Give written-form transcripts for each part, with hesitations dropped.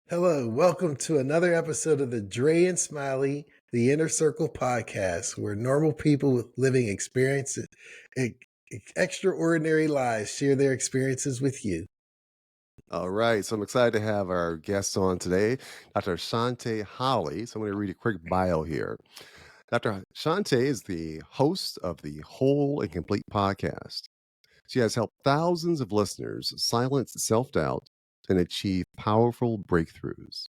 Hello, welcome to another episode of the Dre and Smiley, the Inner Circle podcast, where normal people with living experiences, extraordinary lives share their experiences with you. All right, so I'm excited to have our guest on today, Dr. Shanté Holly. So I'm going to read a quick bio here. Dr. Shanté is the host of the Whole and Complete podcast. She has helped thousands of listeners silence self-doubt and achieve powerful breakthroughs.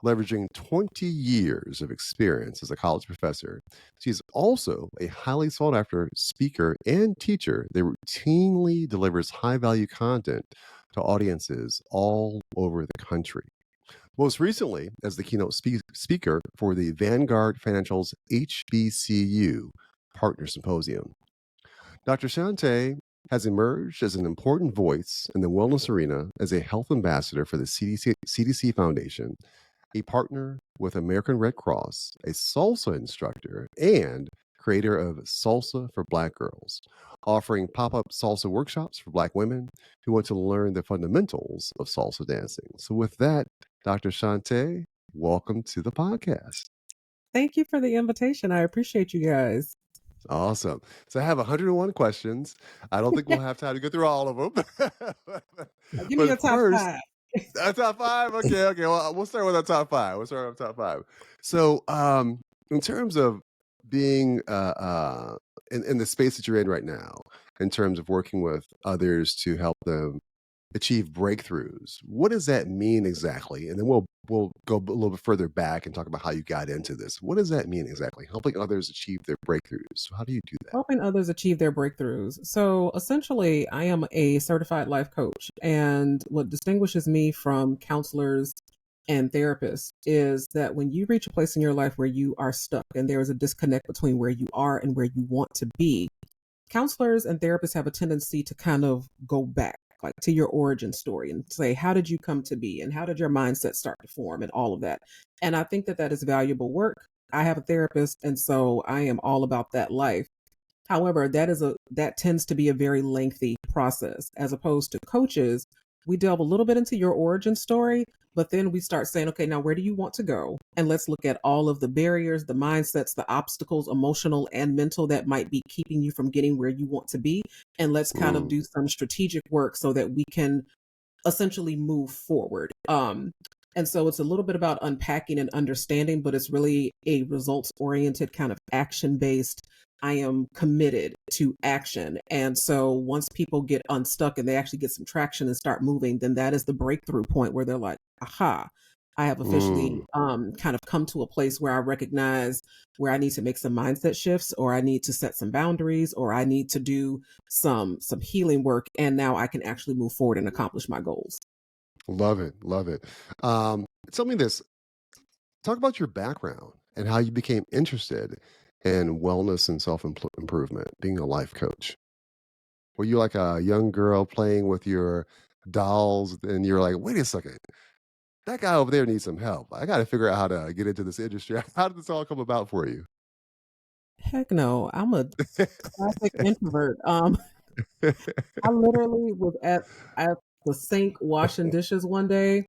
Leveraging 20 years of experience as a college professor, she's also a highly sought after speaker and teacher that routinely delivers high value content to audiences all over the country. Most recently, as the keynote speaker for the Vanguard Financial's HBCU Partner Symposium. Dr. Shanté has emerged as an important voice in the wellness arena as a health ambassador for the CDC Foundation, a partner with American Red Cross, a salsa instructor, and creator of Salsa for Black Girls, offering pop up salsa workshops for Black women who want to learn the fundamentals of salsa dancing. So, with that, Dr. Shanté, welcome to the podcast. Thank you for the invitation. I appreciate you guys. Awesome. So I have 101 questions. I don't think we'll have time to go through all of them. Give me your But top first, five. top five. Okay. Well, we'll start with our top five. So, in terms of being in the space that you're in right now, in terms of working with others to help them achieve breakthroughs, what does that mean exactly? And then we'll go a little bit further back and talk about how you got into this. What does that mean exactly? Helping others achieve their breakthroughs. So how do you do that? Helping others achieve their breakthroughs. So essentially, I am a certified life coach. And what distinguishes me from counselors and therapists is that when you reach a place in your life where you are stuck and there is a disconnect between where you are and where you want to be, counselors and therapists have a tendency to kind of go back, like to your origin story and say, how did you come to be? And how did your mindset start to form and all of that? And I think that that is valuable work. I have a therapist, and so I am all about that life. However, that tends to be a very lengthy process as opposed to coaches. We delve a little bit into your origin story, but then we start saying, okay, now where do you want to go? And let's look at all of the barriers, the mindsets, the obstacles, emotional and mental, that might be keeping you from getting where you want to be. And let's kind of do some strategic work so that we can essentially move forward. And so it's a little bit about unpacking and understanding, but it's really a results oriented kind of action based. I am committed to action. And so once people get unstuck and they actually get some traction and start moving, then that is the breakthrough point where they're like, aha, I have officially kind of come to a place where I recognize where I need to make some mindset shifts, or I need to set some boundaries, or I need to do some healing work. And now I can actually move forward and accomplish my goals. Love it. Tell me this. Talk about your background and how you became interested in wellness and self-improvement, being a life coach. Were you like a young girl playing with your dolls and you're like, wait a second, that guy over there needs some help. I got to figure out how to get into this industry. How did this all come about for you? Heck no, I'm a classic introvert. I literally was at the sink washing dishes one day,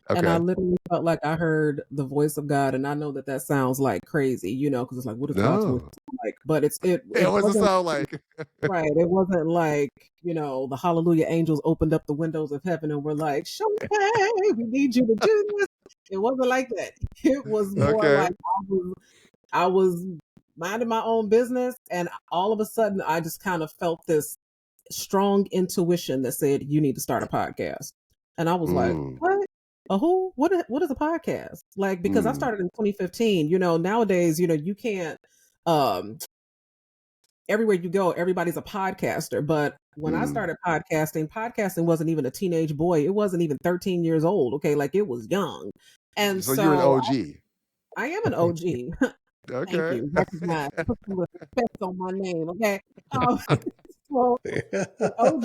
and I Okay. literally felt like I heard the voice of God. And I know that that sounds like crazy, because it's like, what is God's voice No. like? But it What does it wasn't sound like? right. It wasn't like, the hallelujah angels opened up the windows of heaven and were like, Shanté, we need you to do this. It wasn't like that. It was more like Okay. I was minding my own business, and all of a sudden I just kind of felt this strong intuition that said, you need to start a podcast. And I was like, Mm, what? A who? What is a podcast? Like, because I mm, started in 2015, nowadays, you can't, um, everywhere you go, everybody's a podcaster. But when I mm. started podcasting wasn't even a teenage boy. It wasn't even 13 years old. Okay. Like, it was young. And So you're an so OG. I am an OG. Thank Okay. you. Recognize. Put some respect on my name. Okay. Um, so an OG,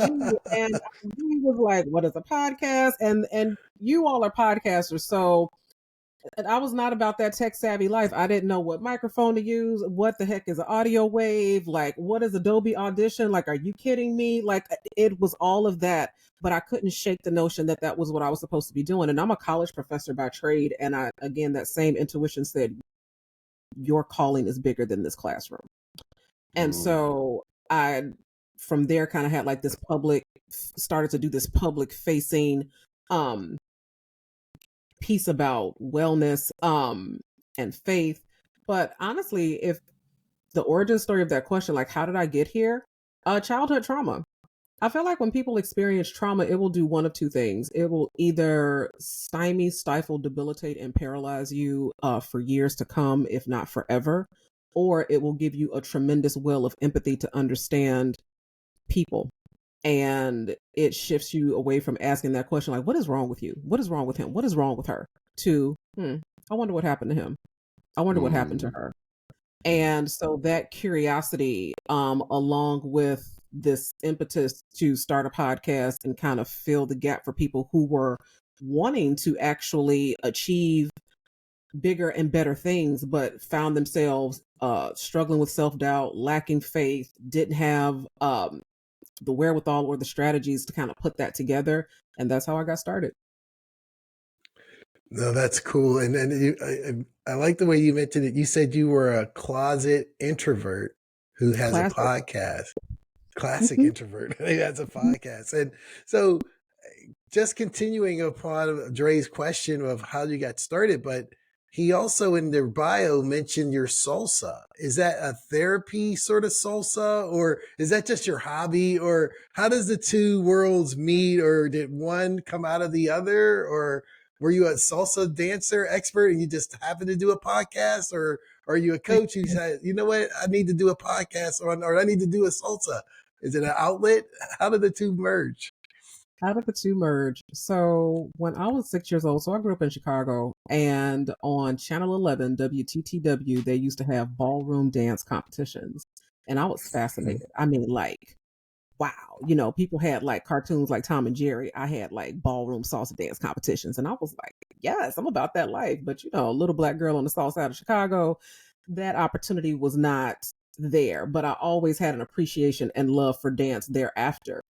and I really was like, what is a podcast? And you all are podcasters. So I was not about that tech savvy life. I didn't know what microphone to use. What the heck is an audio wave? Like, what is Adobe Audition? Like, are you kidding me? Like, it was all of that. But I couldn't shake the notion that that was what I was supposed to be doing. And I'm a college professor by trade. And again, that same intuition said, your calling is bigger than this classroom. And so I, from there, kind of had like this started to do this public facing piece about wellness and faith. But honestly, if the origin story of that question, like how did I get here? Childhood trauma. I feel like when people experience trauma, it will do one of two things. It will either stymie, stifle, debilitate, and paralyze you for years to come, if not forever, or it will give you a tremendous well of empathy to understand people. And it shifts you away from asking that question, like, what is wrong with you? What is wrong with him? What is wrong with her? To, I wonder what happened to him. I wonder what happened to her. And so that curiosity, along with this impetus to start a podcast and kind of fill the gap for people who were wanting to actually achieve bigger and better things, but found themselves struggling with self-doubt, lacking faith, didn't have the wherewithal or the strategies to kind of put that together. And that's how I got started. No, that's cool. And I like the way you mentioned it. You said you were a closet introvert who has a podcast. Classic introvert who has a podcast. And so just continuing upon Dre's question of how you got started, but he also in their bio mentioned your salsa. Is that a therapy sort of salsa, or is that just your hobby, or how does the two worlds meet, or did one come out of the other, or were you a salsa dancer expert and you just happened to do a podcast, or are you a coach who said, you know what, I need to do a podcast or I need to do a salsa? Is it an outlet? How did the two merge? How did the two merge? So when I was 6 years old, so I grew up in Chicago, and on Channel 11, WTTW, they used to have ballroom dance competitions. And I was fascinated. I mean, like, wow, people had like cartoons like Tom and Jerry. I had like ballroom salsa dance competitions. And I was like, yes, I'm about that life. But, a little black girl on the south side of Chicago, that opportunity was not there. But I always had an appreciation and love for dance thereafter.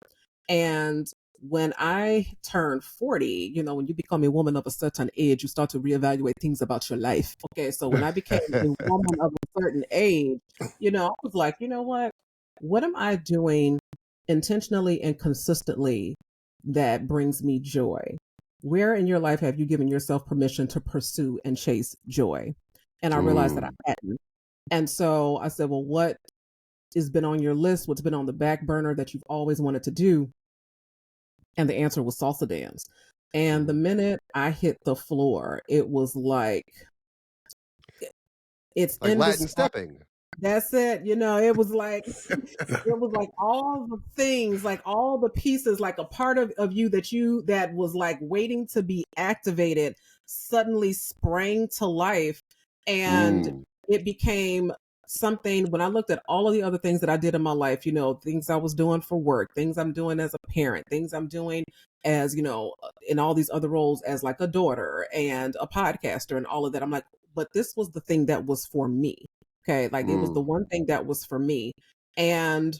And when I turned 40, when you become a woman of a certain age, you start to reevaluate things about your life. Okay, so when I became a woman of a certain age, I was like, you know what? What am I doing intentionally and consistently that brings me joy? Where in your life have you given yourself permission to pursue and chase joy? And I realized that I hadn't. And so I said, well, what has been on your list? What's been on the back burner that you've always wanted to do? And the answer was salsa dance. And the minute I hit the floor, it was like, it's like Latin stepping. That's it. It was like, all the things, like all the pieces, like a part of you that was like waiting to be activated suddenly sprang to life. And it became something. When I looked at all of the other things that I did in my life, things I was doing for work, things I'm doing as a parent, things I'm doing as, in all these other roles as like a daughter and a podcaster and all of that. I'm like, but this was the thing that was for me. Okay. Like it was the one thing that was for me. And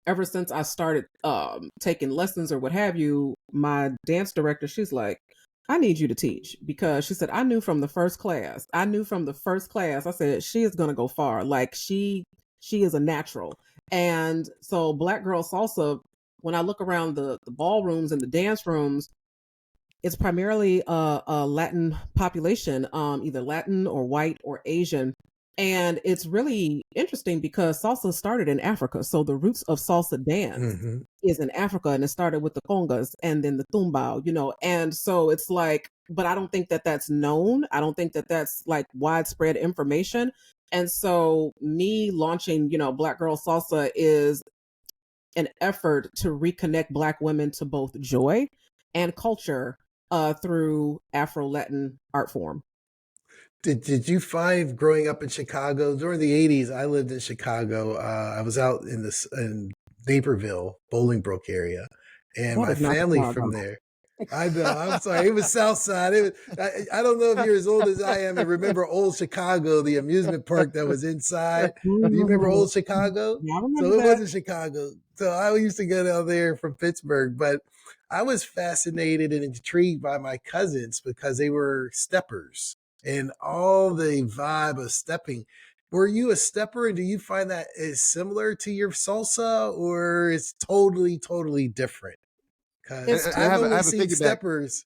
ever since I started taking lessons or what have you, my dance director, she's like, I need you to teach, because she said, I knew from the first class. I said, she is going to go far. Like she is a natural. And so Black Girl Salsa, when I look around the ballrooms and the dance rooms, it's primarily a Latin population, either Latin or white or Asian. And it's really interesting because salsa started in Africa. So the roots of salsa dance is in Africa, and it started with the congas and then the tumbao, and so it's like, but I don't think that that's known. I don't think that that's like widespread information. And so me launching, Black Girl Salsa is an effort to reconnect Black women to both joy and culture through Afro-Latin art form. Did you find growing up in Chicago during the 80s? I lived in Chicago. I was out in Naperville, Bolingbrook area, and my family from there. I know. I'm sorry. It was Southside. I don't know if you're as old as I am and remember Old Chicago, the amusement park that was inside. Do you remember Old Chicago? Yeah, I remember So it that. wasn't Chicago. So I used to go down there from Pittsburgh, but I was fascinated and intrigued by my cousins because they were steppers and all the vibe of stepping. Were you a stepper, and do you find that is similar to your salsa, or it's totally, totally different? It's Because And I've I only have a seen piggyback. steppers.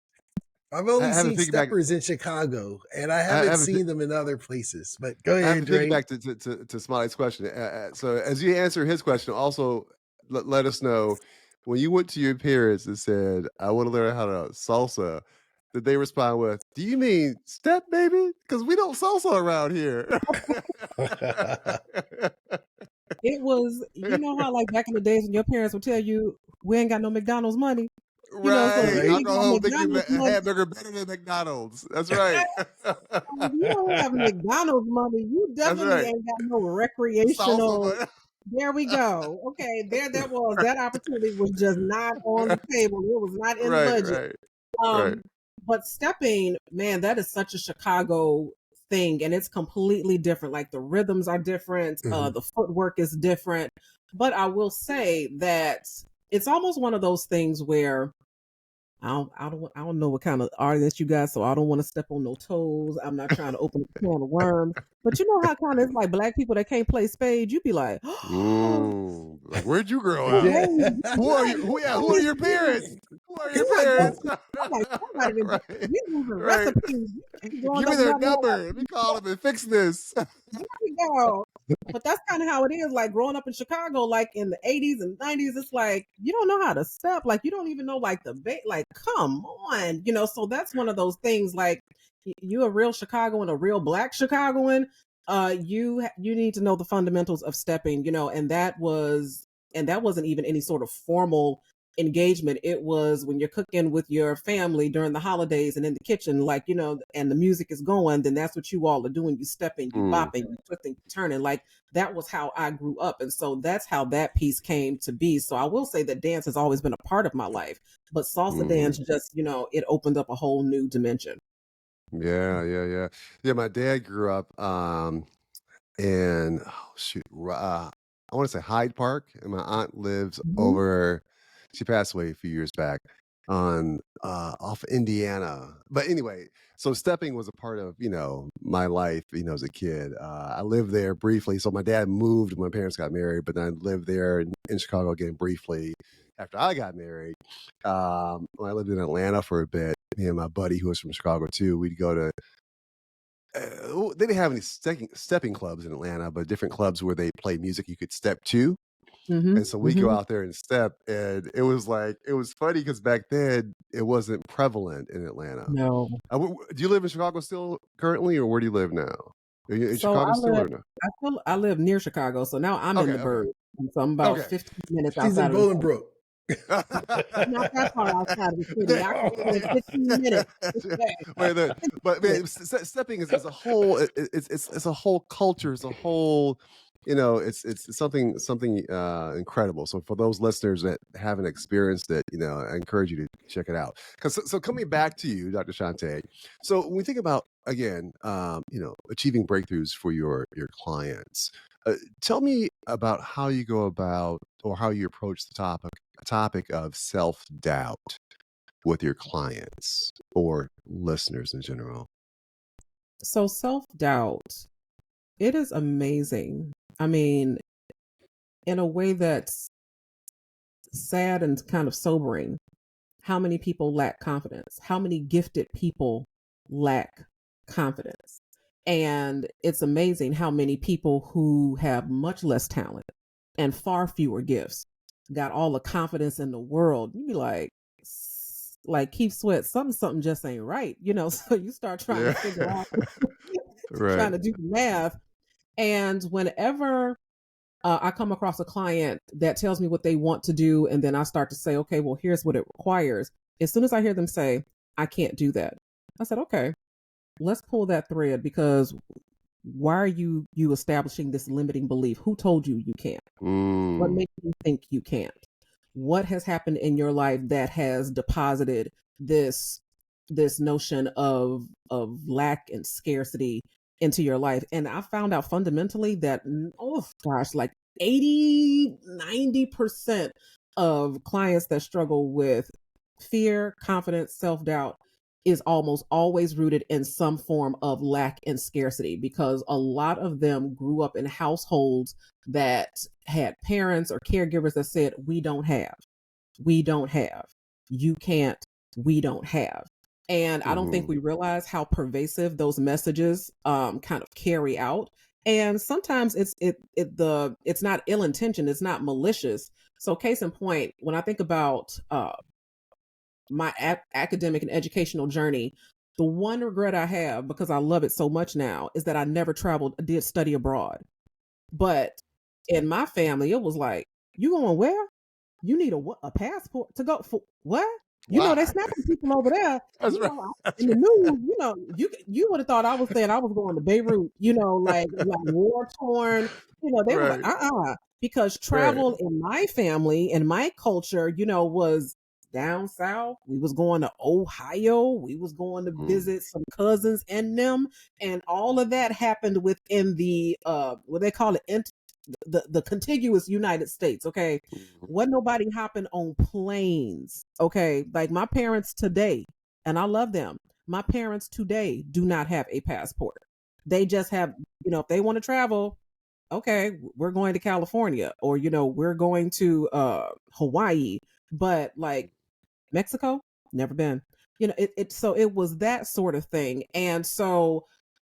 I've I only have a seen piggyback. steppers in Chicago, and I I haven't have a seen them in other places. But go I have ahead, to Dre. piggyback to Smiley's question. So as you answer his question, also let us know when you went to your parents and said, "I want to learn how to salsa." Did they respond with, "Do you mean step, baby? Because we don't salsa around here." It was, you know how like back in the days when your parents would tell you, we ain't got no McDonald's money. So if Right. you Right? ain't got Alcohol make you McDonald's a money, hamburger better than McDonald's. That's right. if you don't have McDonald's money, you That's definitely right. ain't got no Salsa recreational. money. There we go. Okay, there that was. That opportunity was just not on the table. It was not in the Right, budget. right, right. But stepping, man, that is such a Chicago thing, and it's completely different. Like the rhythms are different, Mhm. the footwork is different. But I will say that it's almost one of those things where I don't know what kind of audience you got, so I don't want to step on no toes. I'm not trying to open a can of worms. But you know how kind of it's like black people that can't play spades. You be like, oh, Like, where'd you grow who up? raised you? Who are Right? you? Who are Who your raised you? parents? Who are your You're not parents? going. I'm like somebody did. Right, You using right. recipes? You growing Give me up their not knowing number. Let me call them and fix this. we go. But that's kind of how it is. Like growing up in Chicago, like in the 80s and 90s, it's like you don't know how to step. Like you don't even know like the like, come on, So that's one of those things. Like you a real Chicagoan, a real black Chicagoan. You need to know the fundamentals of stepping, and that wasn't even any sort of formal engagement. It was when you're cooking with your family during the holidays and in the kitchen, like, and the music is going, then that's what you all are doing. You stepping, you bopping, you twisting, you turning. Like that was how I grew up. And so that's how that piece came to be. So I will say that dance has always been a part of my life, but salsa dance just, it opened up a whole new dimension. Yeah. My dad grew up in I want to say Hyde Park, and my aunt lives over. She passed away a few years back on off Indiana. But anyway, so stepping was a part of my life. As a kid, I lived there briefly. So my dad moved when my parents got married, but then I lived there in Chicago again briefly after I got married. When I lived in Atlanta for a bit, me and my buddy who was from Chicago too, we'd go to they didn't have any stepping clubs in Atlanta, but different clubs where they play music you could step to. And so we go out there and step, and it was funny because back then it wasn't prevalent in Atlanta. No. Do you live in Chicago still currently, or where do you live now? Are you in So Chicago still or no? I live near Chicago, so now I'm in the Okay. burbs. And so I'm about 15 minutes She's in outside of the city. Bolingbrook. Not that far outside of the city. I can spend 15 minutes. But man, stepping is a whole. It's a whole culture. It's a whole. It's something incredible. So for those listeners that haven't experienced it, I encourage you to check it out. So coming back to you, Dr. Shanté. So when we think about again, achieving breakthroughs for your clients, tell me about how you go about or how you approach the topic of self-doubt with your clients or listeners in general. So self-doubt, it is amazing. I mean, in a way that's sad and kind of sobering, how many people lack confidence, how many gifted people lack confidence. And it's amazing how many people who have much less talent and far fewer gifts got all the confidence in the world. You'd be like Keith Sweat, something just ain't right, So you start trying to figure out, trying to do the math. And whenever I come across a client that tells me what they want to do, and then I start to say, okay, well, here's what it requires. As soon as I hear them say, I can't do that, I said, okay, let's pull that thread, because why are you establishing this limiting belief? Who told you you can't? What makes you think you can't? What has happened in your life that has deposited this notion of lack and scarcity into your life. And I found out fundamentally that, oh gosh, like 80-90% of clients that struggle with fear, confidence, self-doubt is almost always rooted in some form of lack and scarcity, because a lot of them grew up in households that had parents or caregivers that said, we don't have, you can't, we don't have. And I don't think we realize how pervasive those messages kind of carry out. And sometimes it's not ill intentioned, it's not malicious. So case in point, when I think about my academic and educational journey, the one regret I have, because I love it so much now, is that I never did study abroad. But in my family, it was like, you going where? You need a passport to go for what? You know, they snapping people over there. That's You right. know, That's in the right. news, you know, you would have thought I was saying I was going to Beirut, you know, like war torn. You know, they were like, Right. because Right. travel in my family and my culture, you know, was down south. We was going to Ohio. We was going to visit some cousins and them, and all of that happened within the what they call it, the contiguous United States. Okay, wasn't nobody hopping on planes. Okay, like my parents today, and I love them. My parents today do not have a passport. They just have, you know, if they want to travel, okay, we're going to California, or you know, we're going to Hawaii, but like Mexico, never been. You know, so it was that sort of thing. And so,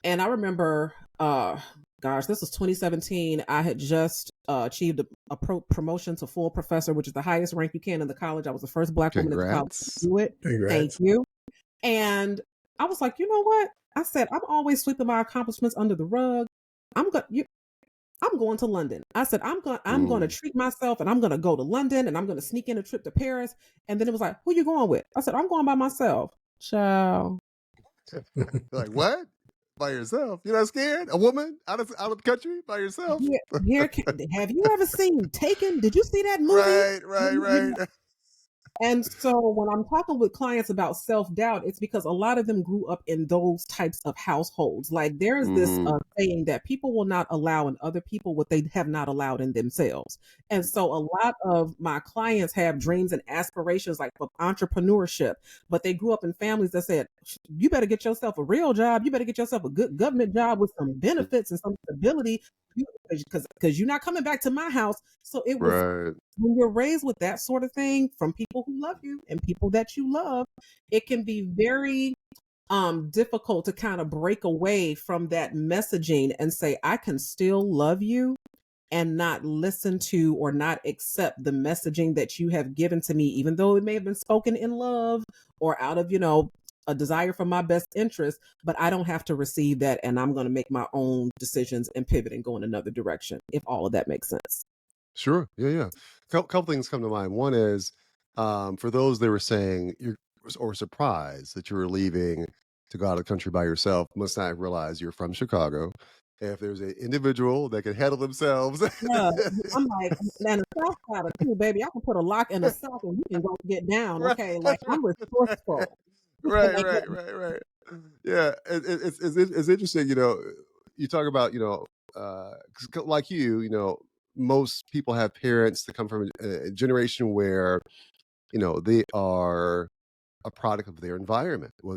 and I remember, gosh, this was 2017. I had just achieved a promotion to full professor, which is the highest rank you can in the college. I was the first Black woman at the college to do it. Thank you. And I was like, you know what? I said, I'm always sweeping my accomplishments under the rug. I'm going to London. I said, I'm going to treat myself, and I'm going to go to London, and I'm going to sneak in a trip to Paris. And then it was like, who you going with? I said, I'm going by myself. Ciao. Like, what? By yourself? You're not scared? A woman out of the country by yourself? Have you ever seen Taken? Did you see that movie? Right. And so when I'm talking with clients about self-doubt, it's because a lot of them grew up in those types of households. Like there's this saying that people will not allow in other people what they have not allowed in themselves. And so a lot of my clients have dreams and aspirations like for entrepreneurship, but they grew up in families that said, you better get yourself a real job. You better get yourself a good government job with some benefits and some stability, because you're not coming back to my house. So it was, when you're raised with that sort of thing from people who love you and people that you love, it can be very difficult to kind of break away from that messaging and say, I can still love you and not listen to or not accept the messaging that you have given to me, even though it may have been spoken in love or out of, you know, a desire for my best interest, but I don't have to receive that, and I'm going to make my own decisions and pivot and go in another direction, if all of that makes sense. Sure. Yeah. Couple things come to mind. One is, for those they were saying you're or surprised that you were leaving to go out of the country by yourself, must not realize you're from Chicago. If there's an individual that can handle themselves, Yeah, I'm like, and the South Side too, baby. I can put a lock in the South and we can go get down. right, Okay, like that's I'm right, resourceful. Like, right. Yeah, it's interesting. You know, you talk about, you know, 'cause like you know, most people have parents that come from a generation where, you know, they are a product of their environment, what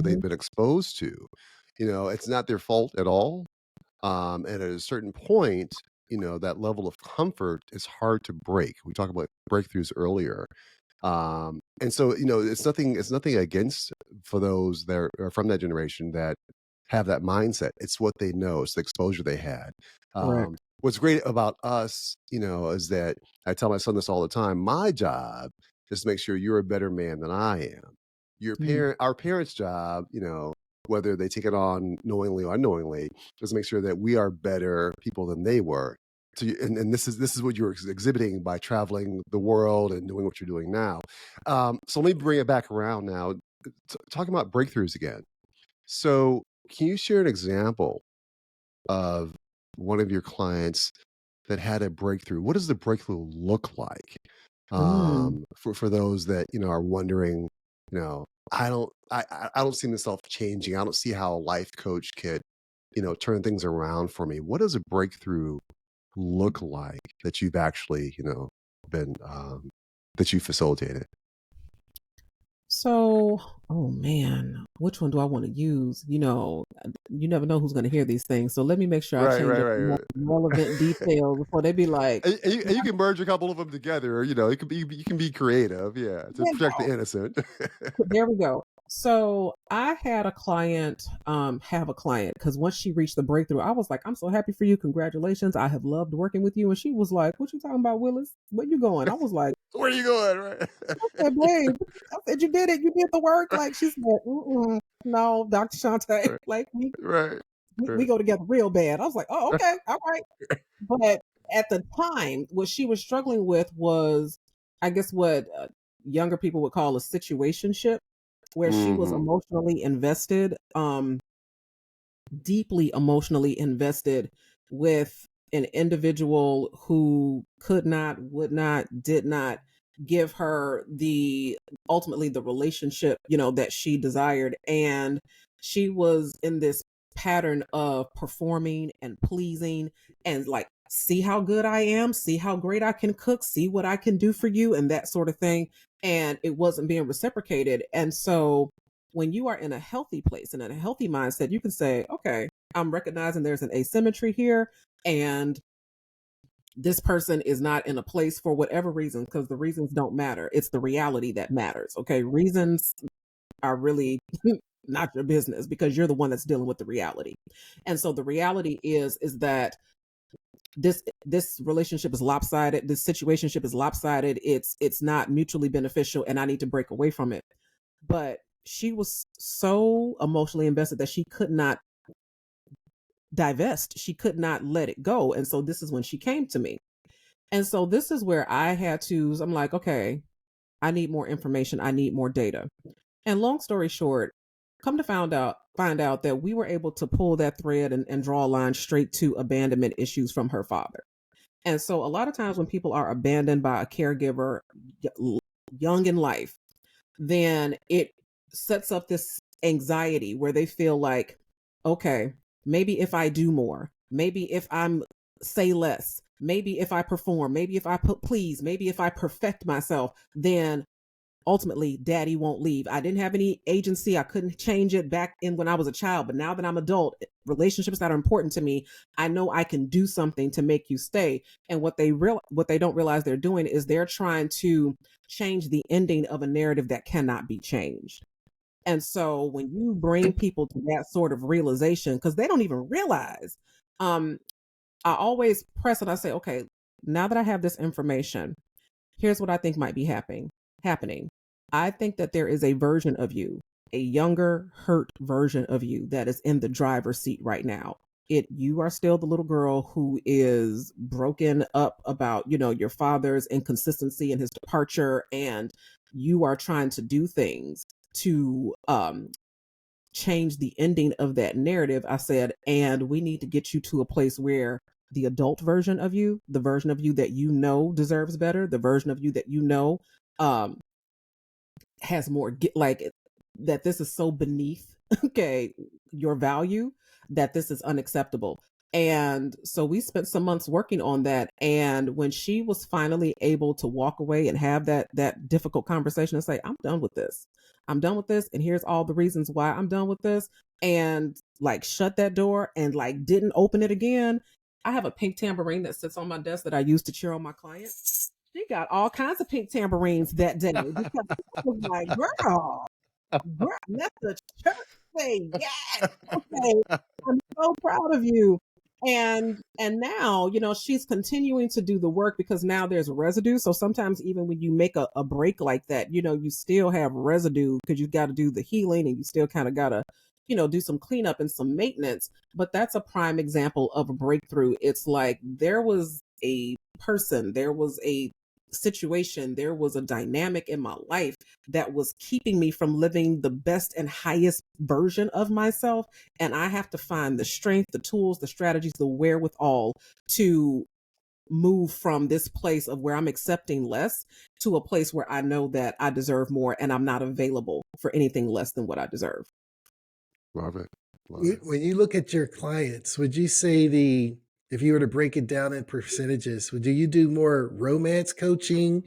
they've been exposed to. You know, it's not their fault at all. And at a certain point, you know, that level of comfort is hard to break. We talked about breakthroughs earlier. And so, you know, it's nothing against for those that are from that generation that have that mindset. It's what they know, it's the exposure they had. correct. What's great about us, you know, is that I tell my son this all the time. My job is to make sure you're a better man than I am. Our parents' job, you know, whether they take it on knowingly or unknowingly, is to make sure that we are better people than they were. So, and this is what you're exhibiting by traveling the world and doing what you're doing now. So let me bring it back around now, talking about breakthroughs again. So, can you share an example of one of your clients that had a breakthrough? What does the breakthrough look like? For those that, you know, are wondering, I don't see myself changing. I don't see how a life coach could, turn things around for me. What does a breakthrough look like that you've actually, been that you facilitated? So, oh man, which one do I want to use? You never know who's going to hear these things. So let me make sure I Right, change right, up the right, more right. relevant details before they be like, And you can merge a couple of them together. Or, you can be creative, yeah, to you protect the know, innocent. there we go. So I had a client, have a client, because once she reached the breakthrough, I was like, I'm so happy for you. Congratulations. I have loved working with you. And she was like, what you talking about, Willis? Where you going? I was like, Where are you going? Right, I said, babe, I said, you did it. You did the work. Like she said, mm-mm, no, Dr. Shanté, right, like right, we right. go together real bad. I was like, oh, okay, all right. But at the time, what she was struggling with was, I guess, what younger people would call a situationship, where she was Hmm. emotionally invested, deeply emotionally invested with an individual who could not, would not, did not give her the ultimately the relationship, that she desired. And she was in this pattern of performing and pleasing and like, see how good I am, see how great I can cook, see what I can do for you, and that sort of thing. And it wasn't being reciprocated. And so when you are in a healthy place and in a healthy mindset, you can say, okay, I'm recognizing there's an asymmetry here, and this person is not in a place for whatever reason, because the reasons don't matter. It's the reality that matters. Okay. Reasons are really not your business, because you're the one that's dealing with the reality. And so the reality is that this relationship is lopsided, this situationship is lopsided, it's not mutually beneficial, and I need to break away from it. But she was so emotionally invested that she could not divest. She could not let it go. And so this is when she came to me. And so this is where I'm like, okay, I need more information. I need more data. And long story short, come to find out that we were able to pull that thread and draw a line straight to abandonment issues from her father. And so a lot of times when people are abandoned by a caregiver young in life, then it sets up this anxiety where they feel like, okay, maybe if I do more, maybe if I'm say less, maybe if I perform, maybe if I put please, maybe if I perfect myself, then ultimately daddy won't leave. I didn't have any agency. I couldn't change it back in when I was a child, but now that I'm adult, relationships that are important to me, I know I can do something to make you stay. And what they don't realize they're doing is they're trying to change the ending of a narrative that cannot be changed. And so when you bring people to that sort of realization, because they don't even realize, um, I always press it. I say, okay, now that I have this information, here's what I think might be happening. I think that there is a version of you, a younger, hurt version of you that is in the driver's seat right now. You are still the little girl who is broken up about, your father's inconsistency and his departure, and you are trying to do things to change the ending of that narrative. I said, and we need to get you to a place where the adult version of you, the version of you that deserves better, the version of you that um, has more like that. This is so beneath, okay, your value, that this is unacceptable. And so we spent some months working on that. And when she was finally able to walk away and have that difficult conversation and say, I'm done with this. I'm done with this. And here's all the reasons why I'm done with this. And like shut that door and like didn't open it again. I have a pink tambourine that sits on my desk that I use to cheer on my clients. She got all kinds of pink tambourines that day because I was like, girl, let the church say yes. Okay, I'm so proud of you. And now, she's continuing to do the work because now there's residue. So sometimes even when you make a break like that, you still have residue because you've got to do the healing and you still kind of gotta, do some cleanup and some maintenance. But that's a prime example of a breakthrough. It's like there was a person, there was a situation, there was a dynamic in my life that was keeping me from living the best and highest version of myself. And I have to find the strength, the tools, the strategies, the wherewithal to move from this place of where I'm accepting less to a place where I know that I deserve more and I'm not available for anything less than what I deserve. Love it. Love it. When you look at your clients, would you say if you were to break it down in percentages, do you do more romance coaching,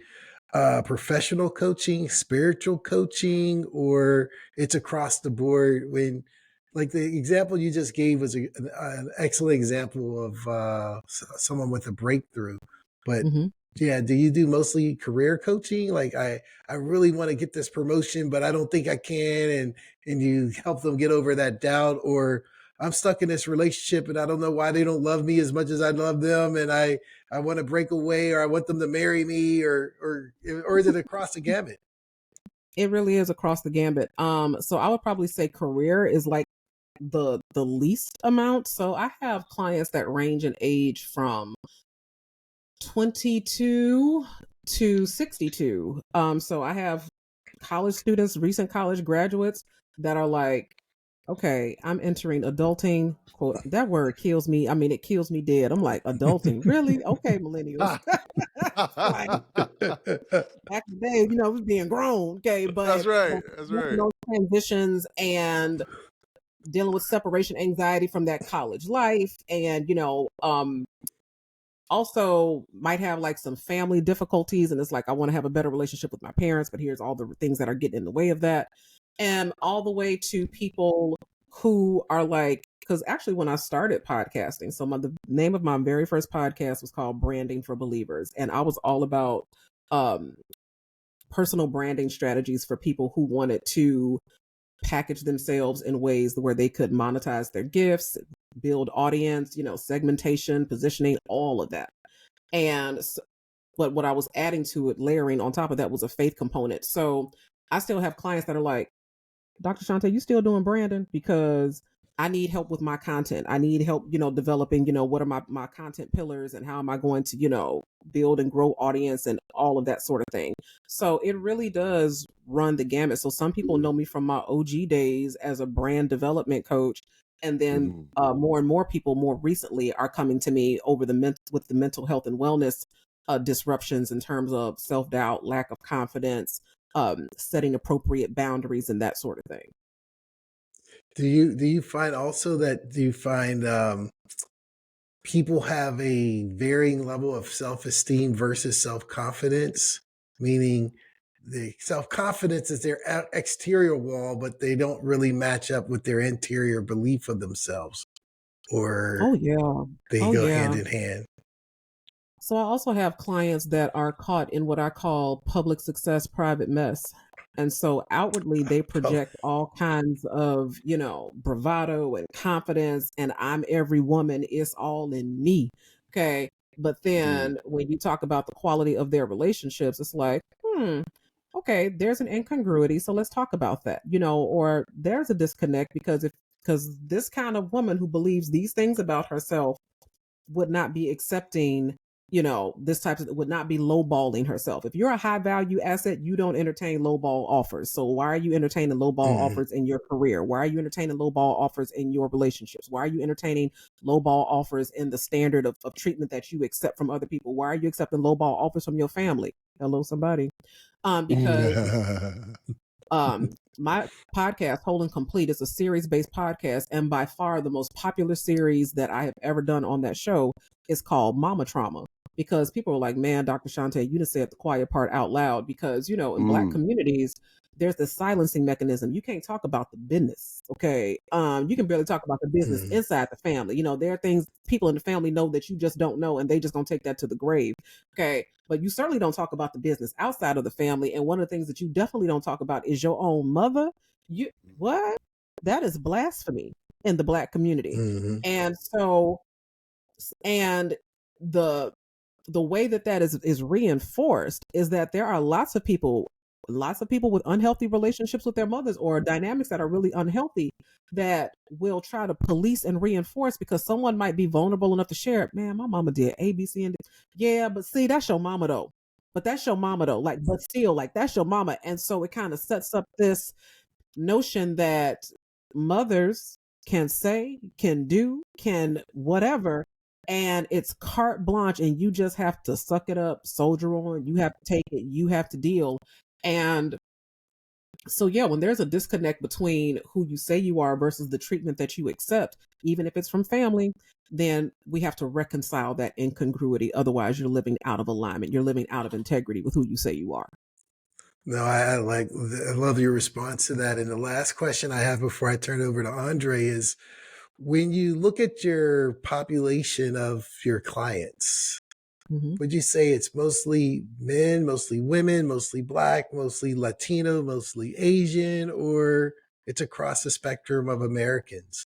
professional coaching, spiritual coaching, or it's across the board? When, like the example you just gave was an excellent example of someone with a breakthrough. But Mm-hmm. yeah, do you do mostly career coaching? Like I really want to get this promotion, but I don't think I can, and you help them get over that doubt, or I'm stuck in this relationship and I don't know why they don't love me as much as I love them, and I want to break away, or I want them to marry me, or is it across the gamut? It really is across the gambit. So I would probably say career is like the least amount. So I have clients that range in age from 22 to 62. So I have college students, recent college graduates that are like, okay, I'm entering adulting. Quote, that word kills me. I mean, it kills me dead. I'm like, adulting? Really? Okay, millennials. Like, back in the day, you know, we being grown, okay, That's but right. That's right. those transitions and dealing with separation anxiety from that college life, and also might have like some family difficulties, and it's like I want to have a better relationship with my parents, but here's all the things that are getting in the way of that, and all the way to people who are like, because actually when I started podcasting, so the name of my very first podcast was called Branding for Believers, and I was all about um personal branding strategies for people who wanted to package themselves in ways where they could monetize their gifts, build audience, segmentation, positioning, all of that. And but what I was adding to it, layering on top of that, was a faith component. So I still have clients that are like, Dr. Shanté, you still doing branding? Because I need help with my content. I need help, developing, what are my content pillars and how am I going to, build and grow audience and all of that sort of thing. So it really does run the gamut. So some people know me from my OG days as a brand development coach. And then more and more people more recently are coming to me over with the mental health and wellness disruptions in terms of self-doubt, lack of confidence, setting appropriate boundaries and that sort of thing. Do you find also that people have a varying level of self-esteem versus self-confidence? Meaning the self-confidence is their exterior wall, but they don't really match up with their interior belief of themselves, or Oh yeah. they Oh go hand yeah. in hand. So I also have clients that are caught in what I call public success, private mess. And so outwardly they Oh, project all kinds of, bravado and confidence, and I'm every woman, it's all in me. Okay. But then when you talk about the quality of their relationships, it's like, okay, there's an incongruity. So let's talk about that, or there's a disconnect because this kind of woman who believes these things about herself would not be accepting, this type of, would not be lowballing herself. If you're a high value asset, you don't entertain lowball offers. So why are you entertaining lowball offers in your career? Why are you entertaining lowball offers in your relationships? Why are you entertaining lowball offers in the standard of treatment that you accept from other people? Why are you accepting lowball offers from your family? Hello, somebody. Because my podcast, Whole and Complete, is a series-based podcast, and by far the most popular series that I have ever done on that show is called Mama Trauma. Because people are like, man, Dr. Shanté, you just said the quiet part out loud. Because, in Black communities, there's the silencing mechanism. You can't talk about the business, okay? You can barely talk about the business inside the family. There are things people in the family know that you just don't know, and they just don't take that to the grave, okay? But you certainly don't talk about the business outside of the family. And one of the things that you definitely don't talk about is your own mother. What? That is blasphemy in the Black community. And so, and the way that is reinforced is that there are lots of people with unhealthy relationships with their mothers, or dynamics that are really unhealthy, that will try to police and reinforce because someone might be vulnerable enough to share it. Man, my mama did A, B, C, and D. Yeah, but see, that's your mama though. But that's your mama though. Like, but still, like, that's your mama. And so it kind of sets up this notion that mothers can say, can do, can whatever, and it's carte blanche, and you just have to suck it up, soldier on. You have to take it. You have to deal. And so, yeah, when there's a disconnect between who you say you are versus the treatment that you accept, even if it's from family, then we have to reconcile that incongruity. Otherwise, you're living out of alignment. You're living out of integrity with who you say you are. No, I love your response to that. And the last question I have before I turn it over to Andre is, when you look at your population of your clients, would you say it's mostly men, mostly women, mostly Black, mostly Latino, mostly Asian, or it's across the spectrum of Americans?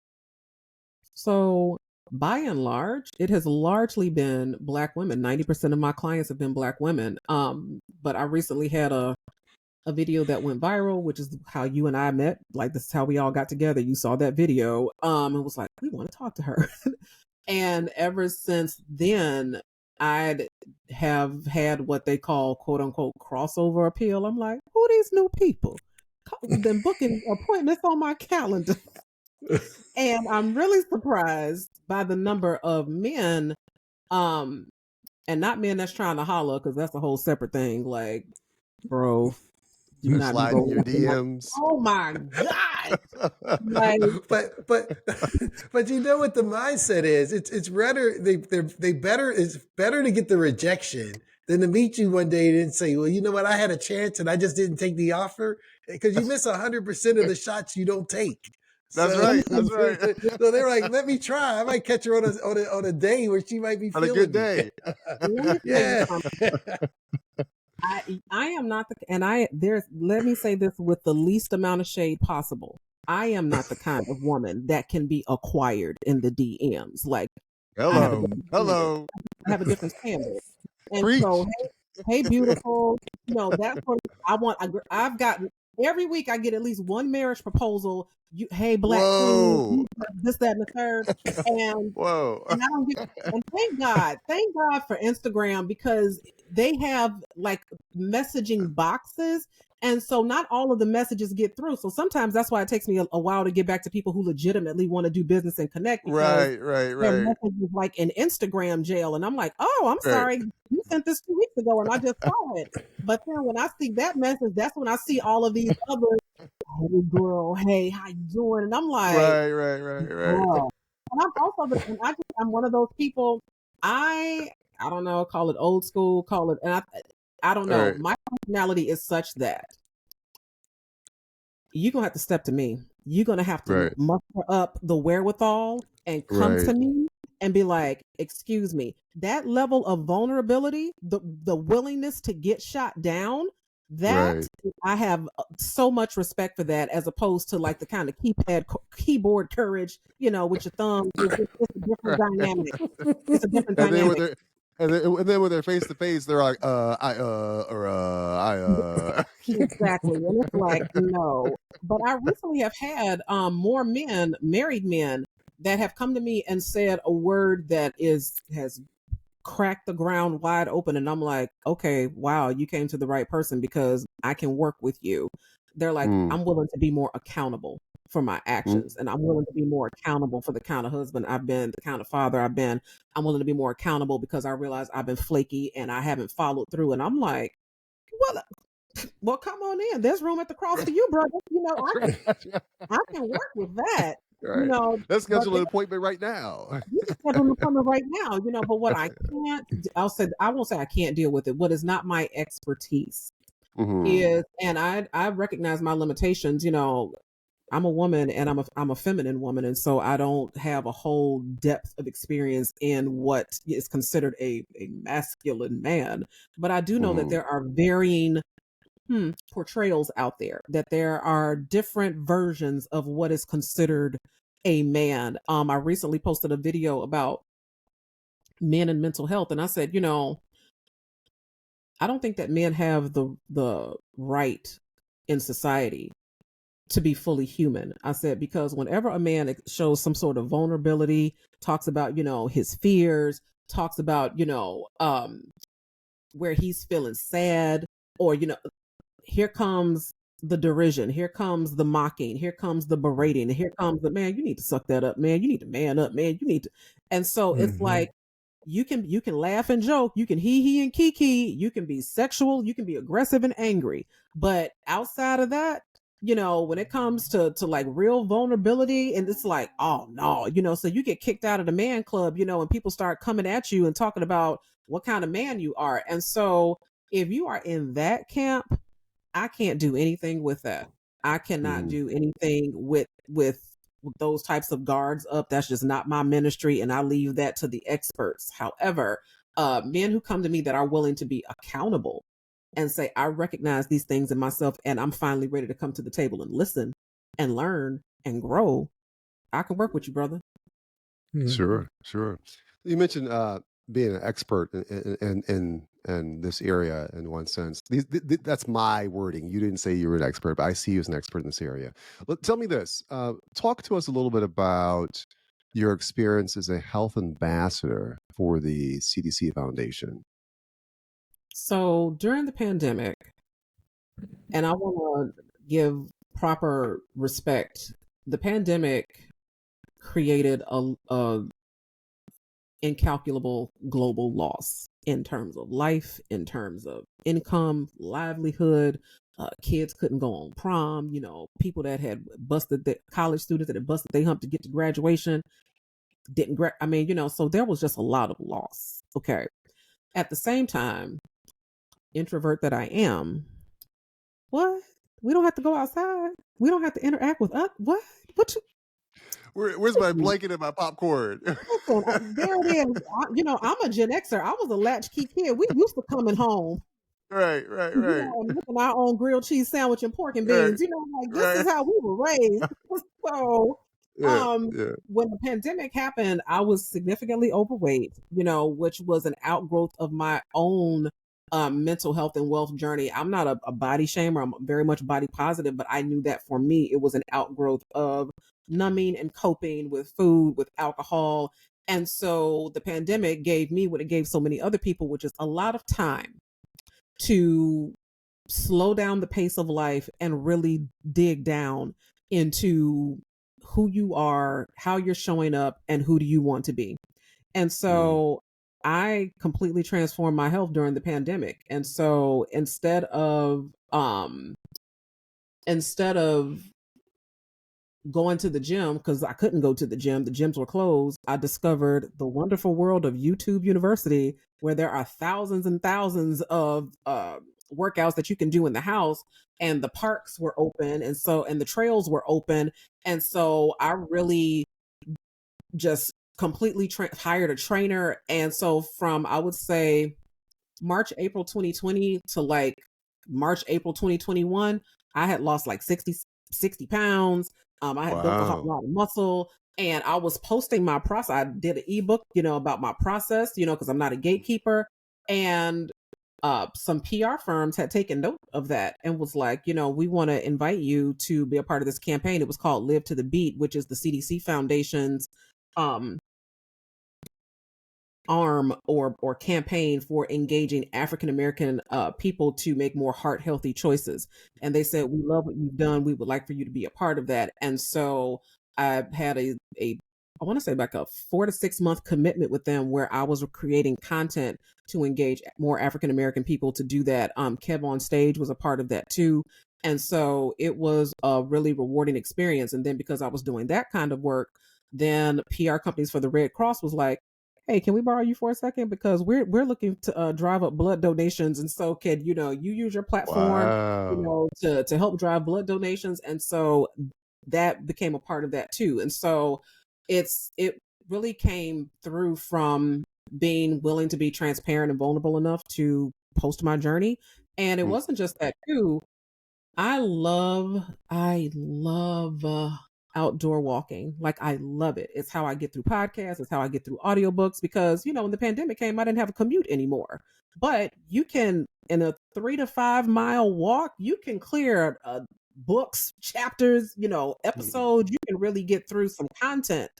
So, by and large, it has largely been Black women. 90% of my clients have been Black women. But I recently had a video that went viral, which is how you and I met. Like, this is how we all got together. You saw that video, and was like, we want to talk to her. And ever since then, I'd have had what they call quote unquote crossover appeal. I'm like, who are these new people? Been booking appointments on my calendar. And I'm really surprised by the number of men, and not men that's trying to holler, because that's a whole separate thing. Like, bro, do not be sliding your going. DMs. Oh my God! Like, but you know what the mindset is? It's better. It's better to get the rejection than to meet you one day and say, well, you know what? I had a chance and I just didn't take the offer, because you miss 100% of the shots you don't take. That's right. That's right. So they're like, let me try. I might catch her on a day where she might be on a good day. Yeah. I am not let me say this with the least amount of shade possible. I am not the kind of woman that can be acquired in the DMs. Like, hello. I have a different standard. And Preach. so, hey, beautiful, that's what I've gotten every week. I get at least one marriage proposal. Hey, Black queen, this, that, and the third. And whoa. And I don't get, and thank God for Instagram, because they have like messaging boxes. And so not all of the messages get through. So sometimes that's why it takes me a while to get back to people who legitimately want to do business and connect. Right. Their messages like in Instagram jail. And I'm like, oh, I'm sorry. You sent this 2 weeks ago and I just saw it. But then when I see that message, that's when I see all of these other, hey girl, hey, how you doing? And I'm like, right. Girl. And I'm also, I'm one of those people. I don't know, call it old school, call it, and I don't know. Right. My personality is such that you're gonna have to step to me. You're gonna have to muster up the wherewithal and come to me and be like, excuse me. That level of vulnerability, the willingness to get shot down, that I have so much respect for that, as opposed to like the kind of keyboard courage, with your thumb. It's a different dynamic. It's a different dynamic. And then when they're face to face, they're like, Exactly. And it's like, no. But I recently have had more men, married men, that have come to me and said a word that has cracked the ground wide open. And I'm like, okay, wow, you came to the right person, because I can work with you. They're like, I'm willing to be more accountable for my actions. And I'm willing to be more accountable for the kind of husband I've been, the kind of father I've been. I'm willing to be more accountable because I realize I've been flaky and I haven't followed through. And I'm like, well, come on in. There's room at the cross for you, brother. I can work with that. Right. Let's schedule an appointment right now. You can schedule an appointment right now, but what I can't, I won't say I can't deal with it. What is not my expertise is, and I recognize my limitations. I'm a woman and I'm a feminine woman. And so I don't have a whole depth of experience in what is considered a masculine man. But I do know that there are varying portrayals out there, that there are different versions of what is considered a man. I recently posted a video about men and mental health. And I said, I don't think that men have the right in society to be fully human. I said, because whenever a man shows some sort of vulnerability, talks about, his fears, talks about, where he's feeling sad, or, here comes the derision, here comes the mocking, here comes the berating, here comes the, man, you need to suck that up, man. You need to man up, man. You need to. And so it's like, you can laugh and joke, you can hee and kiki, you can be sexual, you can be aggressive and angry. But outside of that, when it comes to like real vulnerability, and it's like, oh no, so you get kicked out of the man club, and people start coming at you and talking about what kind of man you are. And so if you are in that camp, I can't do anything with that. I cannot do anything with those types of guards up. That's just not my ministry, and I leave that to the experts. However, men who come to me that are willing to be accountable and say, I recognize these things in myself, and I'm finally ready to come to the table and listen and learn and grow, I can work with you, brother. Sure. You mentioned being an expert in this area in one sense. That's my wording. You didn't say you were an expert, but I see you as an expert in this area. Tell me this. Talk to us a little bit about your experience as a health ambassador for the CDC Foundation. So during the pandemic, and I want to give proper respect, the pandemic created a incalculable global loss in terms of life, in terms of income, livelihood. Kids couldn't go on prom. People that had busted college students that had busted they hump to get to graduation didn't. So there was just a lot of loss. Okay. At the same time, introvert that I am, what? We don't have to go outside. We don't have to interact with us. What? Where's my blanket and my popcorn? Listen, there it is. I'm a Gen Xer. I was a latchkey kid. We used to coming home. Right. And making our own grilled cheese sandwich and pork and beans. This is how we were raised. So, when the pandemic happened, I was significantly overweight, which was an outgrowth of my own mental health and wealth journey. I'm not a body shamer. I'm very much body positive, but I knew that for me, it was an outgrowth of numbing and coping with food, with alcohol. And so the pandemic gave me what it gave so many other people, which is a lot of time to slow down the pace of life and really dig down into who you are, how you're showing up, and who do you want to be. And so I completely transformed my health during the pandemic. And so instead of going to the gym, because I couldn't go to the gyms were closed, I discovered the wonderful world of YouTube University, where there are thousands and thousands of workouts that you can do in the house, and the parks were open, and the trails were open. And so I really just completely hired a trainer. And so from, I would say, March, April 2020 to like March, April 2021, I had lost like 60 pounds. I had built a lot of muscle, and I was posting my process. I did an ebook, about my process, because I'm not a gatekeeper. And some PR firms had taken note of that and was like, we want to invite you to be a part of this campaign. It was called Live to the Beat, which is the CDC Foundation's arm or campaign for engaging African American people to make more heart healthy choices. And they said, we love what you've done. We would like for you to be a part of that. And so I had I want to say like a 4 to 6 month commitment with them, where I was creating content to engage more African American people to do that. Kev on Stage was a part of that too. And so it was a really rewarding experience. And then because I was doing that kind of work, then PR companies for the Red Cross was like, hey, can we borrow you for a second? Because we're looking to drive up blood donations. And so can, you use your platform, to help drive blood donations. And so that became a part of that too. And so it really came through from being willing to be transparent and vulnerable enough to post my journey. And it wasn't just that too. I love outdoor walking. Like, I love it. It's how I get through podcasts. It's how I get through audiobooks, because, when the pandemic came, I didn't have a commute anymore. But you can, in a 3 to 5 mile walk, you can clear books, chapters, episodes. You can really get through some content.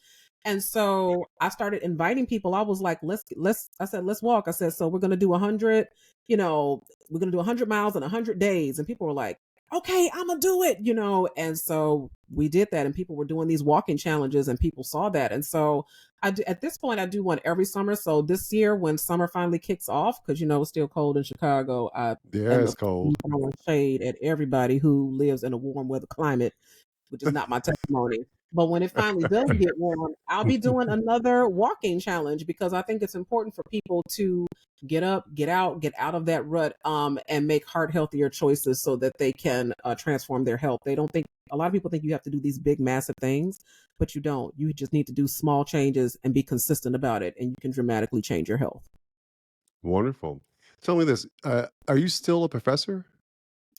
And so I started inviting people. I was like, let's walk. I said, so we're going to do 100, we're going to do 100 miles in 100 days. And people were like, okay, I'm gonna do it, And so we did that, and people were doing these walking challenges, and people saw that. And so at this point, I do one every summer. So this year, when summer finally kicks off, because it's still cold in Chicago, I Yeah, am it's cold. throwing shade at everybody who lives in a warm weather climate, which is not my testimony. But when it finally does get warm, I'll be doing another walking challenge, because I think it's important for people to get up, get out of that rut, and make heart healthier choices so that they can transform their health. They don't think A lot of people think you have to do these big, massive things, but you don't. You just need to do small changes and be consistent about it, and you can dramatically change your health. Wonderful. Tell me this: are you still a professor?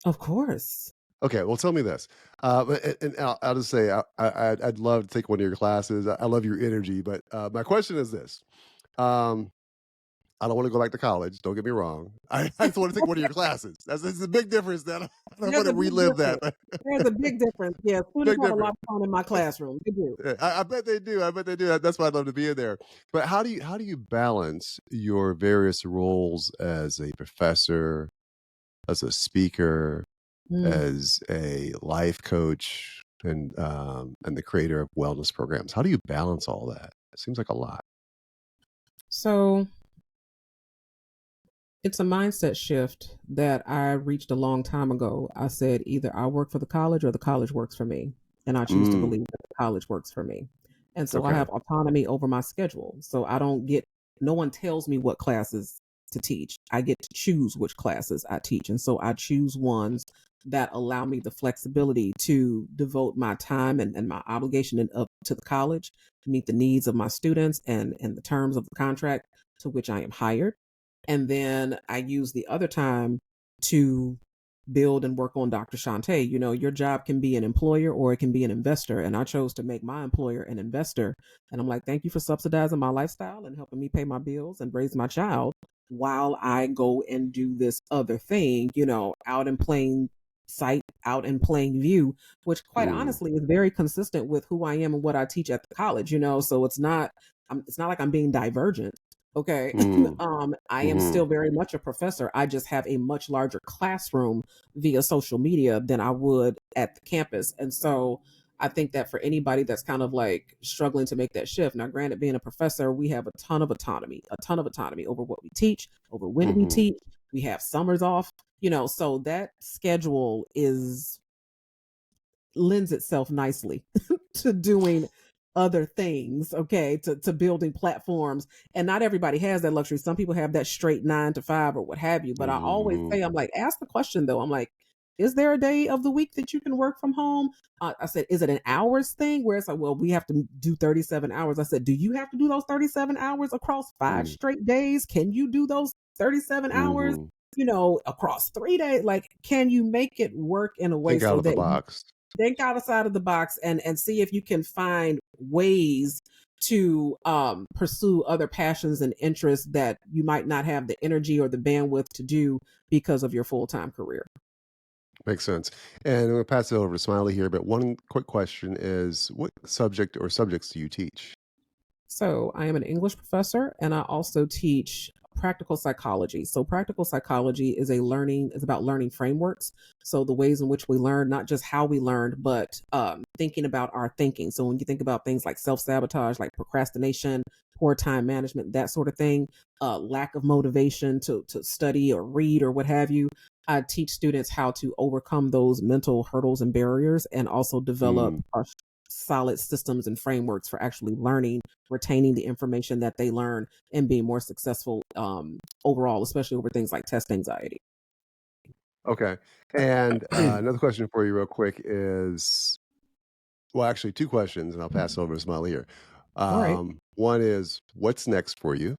Of course. Okay, well, tell me this, and I'll just say I'd love to take one of your classes. I love your energy, but my question is this: um, I don't want to go back to college. Don't get me wrong. I just want to take one of your classes. That's a big difference. That I don't want There's to a big relive that. difference. There's a big difference. Yeah, students Big have a lot difference. of fun in my classroom. They do. Yeah, I bet they do. I bet they do. That's why I'd love to be in there. But how do you balance your various roles as a professor, as a speaker, Mm. as a life coach, and the creator of wellness programs? How do you balance all that? It seems like a lot. So it's a mindset shift that I reached a long time ago. I said either I work for the college or the college works for me. And I choose to Mm, believe that the college works for me. And so I okay. have autonomy over my schedule. So no one tells me what classes to teach. I get to choose which classes I teach. And so I choose ones that allow me the flexibility to devote my time and my obligation up to the college to meet the needs of my students and the terms of the contract to which I am hired. And then I use the other time to build and work on Dr. Shanté. Your job can be an employer or it can be an investor. And I chose to make my employer an investor. And I'm like, thank you for subsidizing my lifestyle and helping me pay my bills and raise my child while I go and do this other thing, out in plain sight, out in plain view, which quite Mm, honestly is very consistent with who I am and what I teach at the college, so it's not like I'm being divergent. Okay. mm, I am hmm still very much a professor. I just have a much larger classroom via social media than I would at the campus. And so I think that for anybody that's kind of like struggling to make that shift, now, granted, being a professor, we have a ton of autonomy over what we teach, over when we hmm teach. We have summers off, so that schedule lends itself nicely to doing other things, okay, to building platforms. And not everybody has that luxury. Some people have that straight 9 to 5 or what have you. But I always hmm say, I'm like, ask the question though. I'm like, is there a day of the week that you can work from home? I said, is it an hours thing where it's like, well, we have to do 37 hours? I said, do you have to do those 37 hours across 5 straight days? Can you do those 37 hours, hmm across 3 days? Like, can you make it work in a way Think out so of the that you box. think outside of the box and see if you can find ways to pursue other passions and interests that you might not have the energy or the bandwidth to do because of your full-time career. Makes sense. And I'm going to pass it over to Smiley here, but one quick question is, what subject or subjects do you teach? So I am an English professor and I also teach practical psychology. So practical psychology is about learning frameworks. So the ways in which we learn, not just how we learn, but thinking about our thinking. So when you think about things like self-sabotage, like procrastination, poor time management, that sort of thing, lack of motivation to study or read or what have you, I teach students how to overcome those mental hurdles and barriers and also develop Mm, solid systems and frameworks for actually learning, retaining the information that they learn, and being more successful overall, especially over things like test anxiety. okay. And another question for you, real quick, is, well, actually, two questions, and I'll pass it over to Smiley here. All right. One is, what's next for you?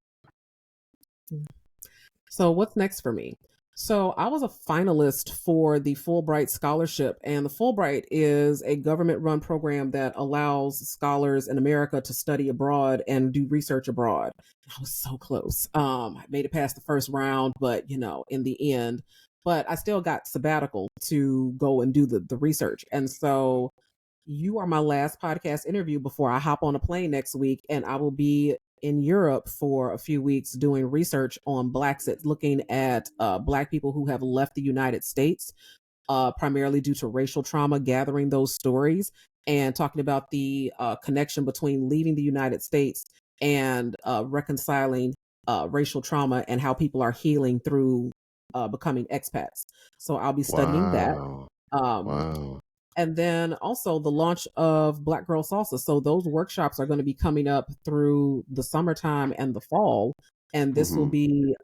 So, what's next for me? So, I was a finalist for the Fulbright Scholarship, and the Fulbright is a government run program that allows scholars in America to study abroad and do research abroad. I was so close. I made it past the first round, but in the end, but I still got sabbatical to go and do the research. And so, you are my last podcast interview before I hop on a plane next week, and I will be in Europe for a few weeks doing research on Blacks, looking at Black people who have left the United States primarily due to racial trauma, gathering those stories and talking about the connection between leaving the United States and reconciling racial trauma and how people are healing through becoming expats. So I'll be studying that. Wow. Um, Wow. and then also the launch of Black Girl Salsa. So those workshops are going to be coming up through the summertime and the fall. And this will Mhm. be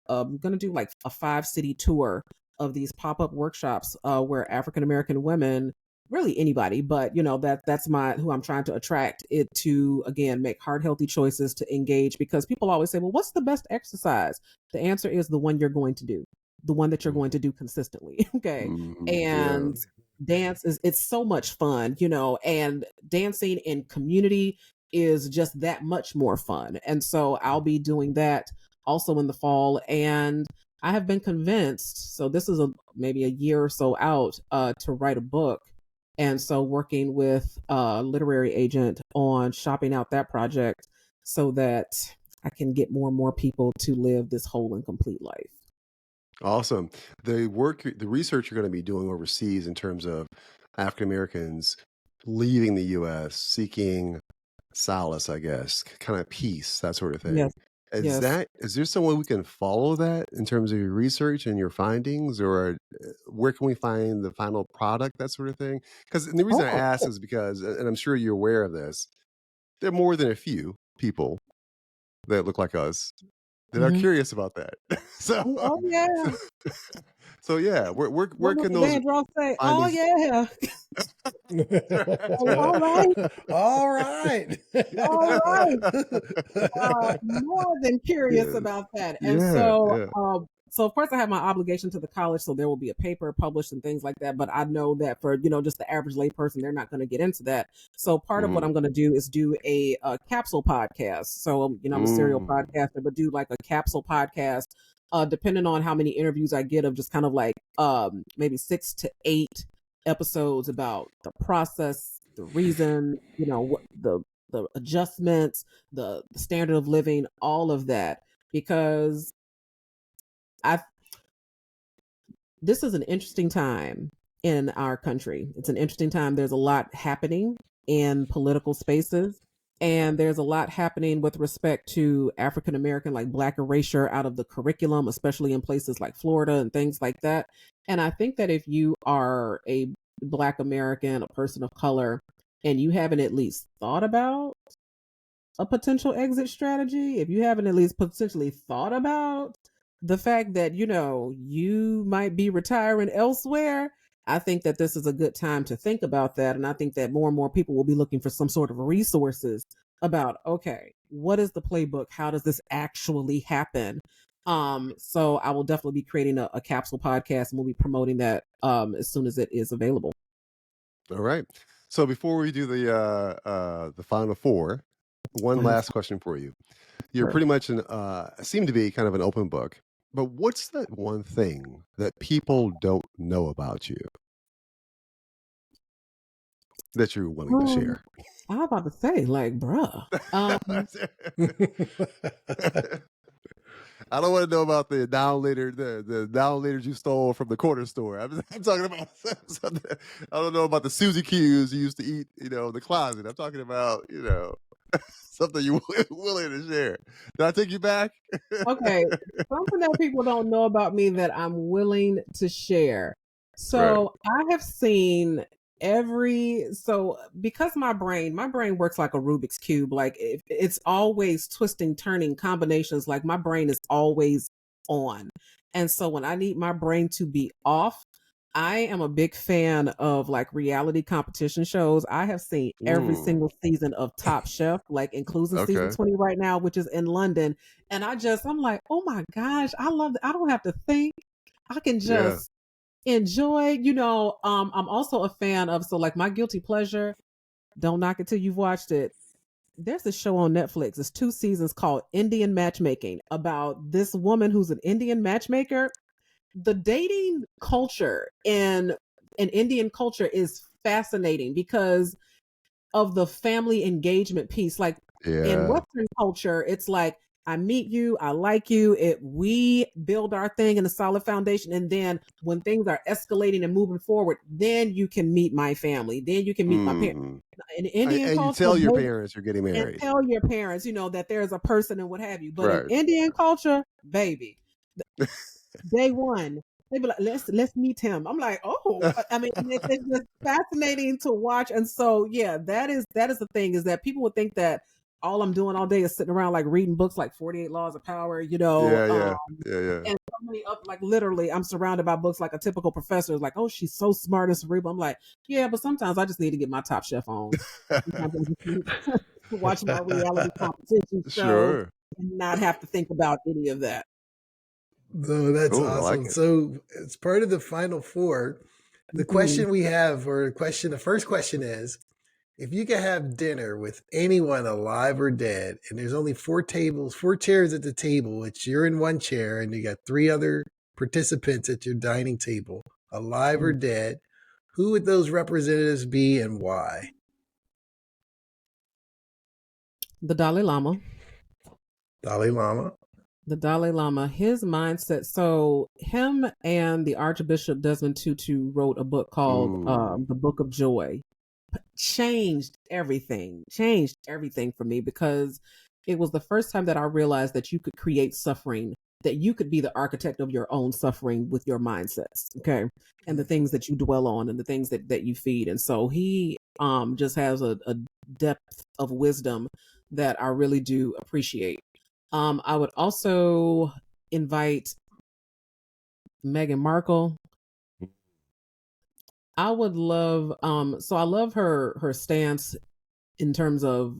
I'm going to do like a 5-city tour of these pop-up workshops where African American women, really anybody, but you know that's my who I'm trying to attract it to, again, make heart healthy choices to engage, because people always say, well, what's the best exercise? The answer is the one you're going to do, the one that you're going to do consistently. Okay. Yeah. And dance is, it's so much fun, you know, and dancing in community is just that much more fun. And so I'll be doing that also in the fall. And I have been convinced, so this is maybe a year or so out, to write a book. And so working with a literary agent on shopping out that project so that I can get more and more people to live this whole and complete life. Awesome. The research you're going to be doing overseas in terms of African Americans leaving the U.S., seeking solace, I guess, kind of peace, that sort of thing. Yes. Yes. Is there some way we can follow that in terms of your research and your findings, or where can we find the final product, that sort of thing? Because the reason I Oh, ask is because, and I'm sure you're aware of this, there are more than a few people that look like us that are mhm. curious about that. so, Oh, yeah. so, so yeah, where What can Mr. those Vandross say? Oh, findings? yeah. All right. All right. All right. More than curious Yeah, about that. And yeah, yeah. so of course I have my obligation to the college, so there will be a paper published and things like that. But I know that for, you know, just the average layperson, they're not going to get into that. So part of what Mm, I'm going to do is do a capsule podcast. So, you know, I'm a serial mm, podcaster, but do like a capsule podcast, depending on how many interviews I get, of just kind of like maybe 6 to 8 episodes about the process, the reason, you know, what the adjustments, the standard of living, all of that, because I this is an interesting time in our country. It's an interesting time. There's a lot happening in political spaces, and there's a lot happening with respect to African American, like Black erasure out of the curriculum, especially in places like Florida and things like that. And I think that if you are a Black American, a person of color, and you haven't at least thought about a potential exit strategy, if you haven't at least potentially thought about the fact that, you know, you might be retiring elsewhere, I think that this is a good time to think about that. And I think that more and more people will be looking for some sort of resources about, okay, what is the playbook? How does this actually happen? So I will definitely be creating a capsule podcast, and we'll be promoting that as soon as it is available. all right. So before we do the final four, one Final last question for you. You're four. pretty much seem to be kind of an open book, but what's that one thing that people don't know about you that you're willing to Um, share? I was about to say, like, bruh. I don't want to know about the downloaders you stole from the corner store. I'm talking about something. I don't know about the Suzy Q's you used to eat, you know, in the closet. I'm talking about, you know, something you're willing to share. Did I take you back? Okay, something that people don't know about me that I'm willing to share. Right. So I have seen so because my brain works like a Rubik's cube. Like it's always twisting, turning combinations. Like my brain is always on. And so when I need my brain to be off, I am a big fan of like reality competition shows. I have seen every Mm, single season of Top Chef, like including season okay. 20 right now, which is in London. And I'm like, oh my gosh, I love that. I don't have to think. I can Yeah. just enjoy, you know. I'm also a fan of, so like my guilty pleasure, don't knock it till you've watched it. There's a show on Netflix. It's 2 seasons called Indian Matchmaking, about this woman who's an Indian matchmaker. The dating culture in Indian culture is fascinating because of the family engagement piece. Like in Yeah. Western culture, it's like I meet you, I like you. We build our thing in a solid foundation, and then when things are escalating and moving forward, then you can meet my family. Then you can meet my parents. Mhm. In Indian And you culture, tell your parents you're getting and married. tell your parents, that there's a person and what have you. But in Right. Indian culture, baby, day one, they be like, let's meet him. I'm like, oh, I mean, it's just fascinating to watch. And so, yeah, that is the thing, is that people would think that all I'm doing all day is sitting around like reading books like 48 Laws of Power, Yeah. and so many up, like literally I'm surrounded by books like a typical professor is like, oh, she's so smart and cerebral. I'm like, yeah, but sometimes I just need to get my Top Chef on. Sometimes I just need to watch my reality competition show Sure. and not have to think about any of that. No, that's Cool. I like awesome. it. So, as part of the final four, the question we have, or the first question is, if you could have dinner with anyone alive or dead, and there's only four chairs at the table, it's you're in one chair and you got three other participants at your dining table, alive or dead, who would those representatives be and why? The Dalai Lama. Dalai Lama. The Dalai Lama, his mindset. So him and the Archbishop Desmond Tutu wrote a book called The Book of Joy. Changed everything for me, because it was the first time that I realized that you could create suffering, that you could be the architect of your own suffering with your mindsets, okay, and the things that you dwell on and the things that you feed. And so he just has a depth of wisdom that I really do appreciate. I would also invite Meghan Markle. I would love so I love her stance in terms of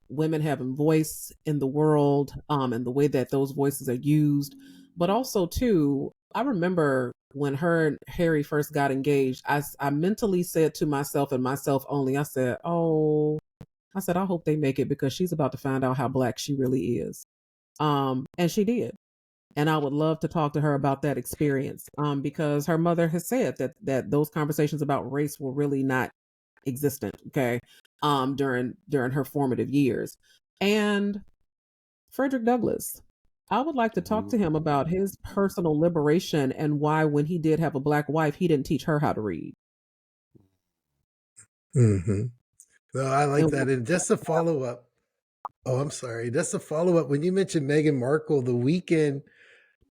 women having voice in the world, and the way that those voices are used. But also too, I remember when her and Harry first got engaged, I mentally said to myself, and myself only, I said, I hope they make it, because she's about to find out how Black she really is. And she did. And I would love to talk to her about that experience, because her mother has said that those conversations about race were really not existent, okay, during her formative years. And Frederick Douglass, I would like to talk to him about his personal liberation and why, when he did have a Black wife, he didn't teach her how to read. Mm-hmm. No, I like that. And just to follow up, I'm sorry. Just to follow up, when you mentioned Meghan Markle, the weekend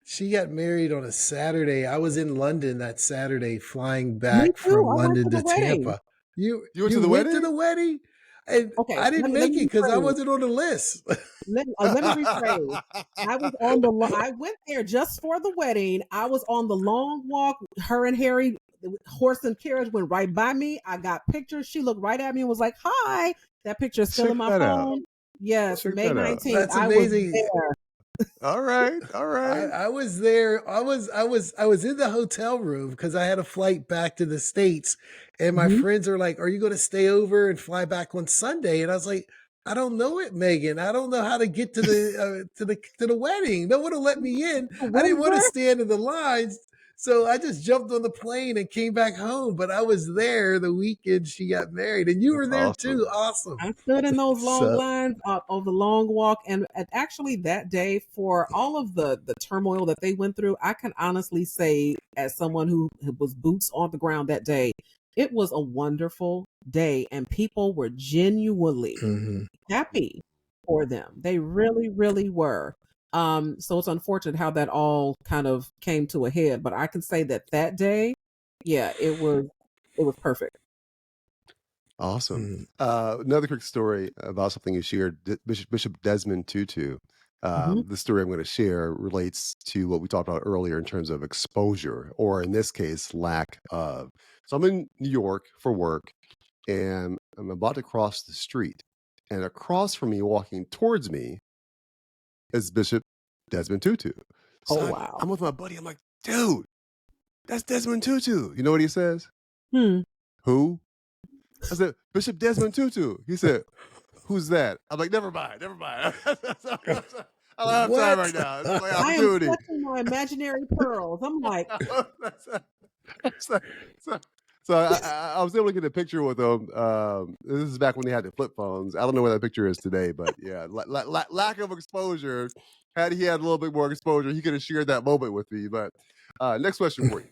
she got married on a Saturday. I was in London that Saturday, flying back from I went London to the to wedding. Tampa. You went to the went wedding? to the wedding? And Okay, I didn't make it because I wasn't on the list. Let me rephrase. I went there just for the wedding. I was on the long walk. Her and Harry, the horse and carriage, went right by me. I got pictures. She looked right at me and was like, "Hi." That picture is still Check in my that out. phone. Yes, Check May that out. 19th. That's I was amazing. there. All right. I was there. I was in the hotel room because I had a flight back to the States, and my friends are like, "Are you going to stay over and fly back on Sunday?" And I was like, "I don't know it, Megan. I don't know how to get to the to the wedding. No one will let me in. I didn't want to stand in the lines." So I just jumped on the plane and came back home. But I was there the weekend she got married, and you were there too. Awesome. I stood in those long lines of the long walk, and actually that day, for all of the turmoil that they went through, I can honestly say, as someone who was boots on the ground that day, it was a wonderful day, and people were genuinely happy for them. They really, really were. So it's unfortunate how that all kind of came to a head, but I can say that day, yeah, it was perfect. Awesome. Another quick story about something you shared, Bishop Desmond Tutu. The story I'm going to share relates to what we talked about earlier in terms of exposure, or in this case, lack of. So I'm in New York for work, and I'm about to cross the street. And across from me, walking towards me, is Bishop Desmond Tutu. So wow. I'm with my buddy. I'm like, dude, that's Desmond Tutu. You know what he says? Who? I said, Bishop Desmond Tutu. He said, who's that? I'm like, never mind. I don't have time right now. It's my opportunity. I am clutching my imaginary pearls. I'm like, So I was able to get a picture with him. This is back when they had the flip phones. I don't know where that picture is today, but yeah, lack of exposure. Had he had a little bit more exposure, he could have shared that moment with me. But next question for you.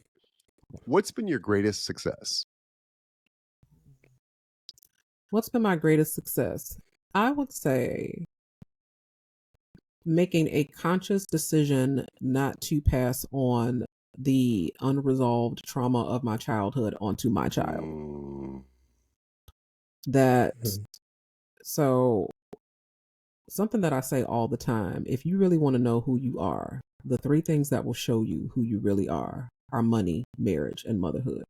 What's been your greatest success? What's been my greatest success? I would say making a conscious decision not to pass on the unresolved trauma of my childhood onto my child. That, so something that I say all the time, if you really want to know who you are, the 3 things that will show you who you really are money, marriage, and motherhood.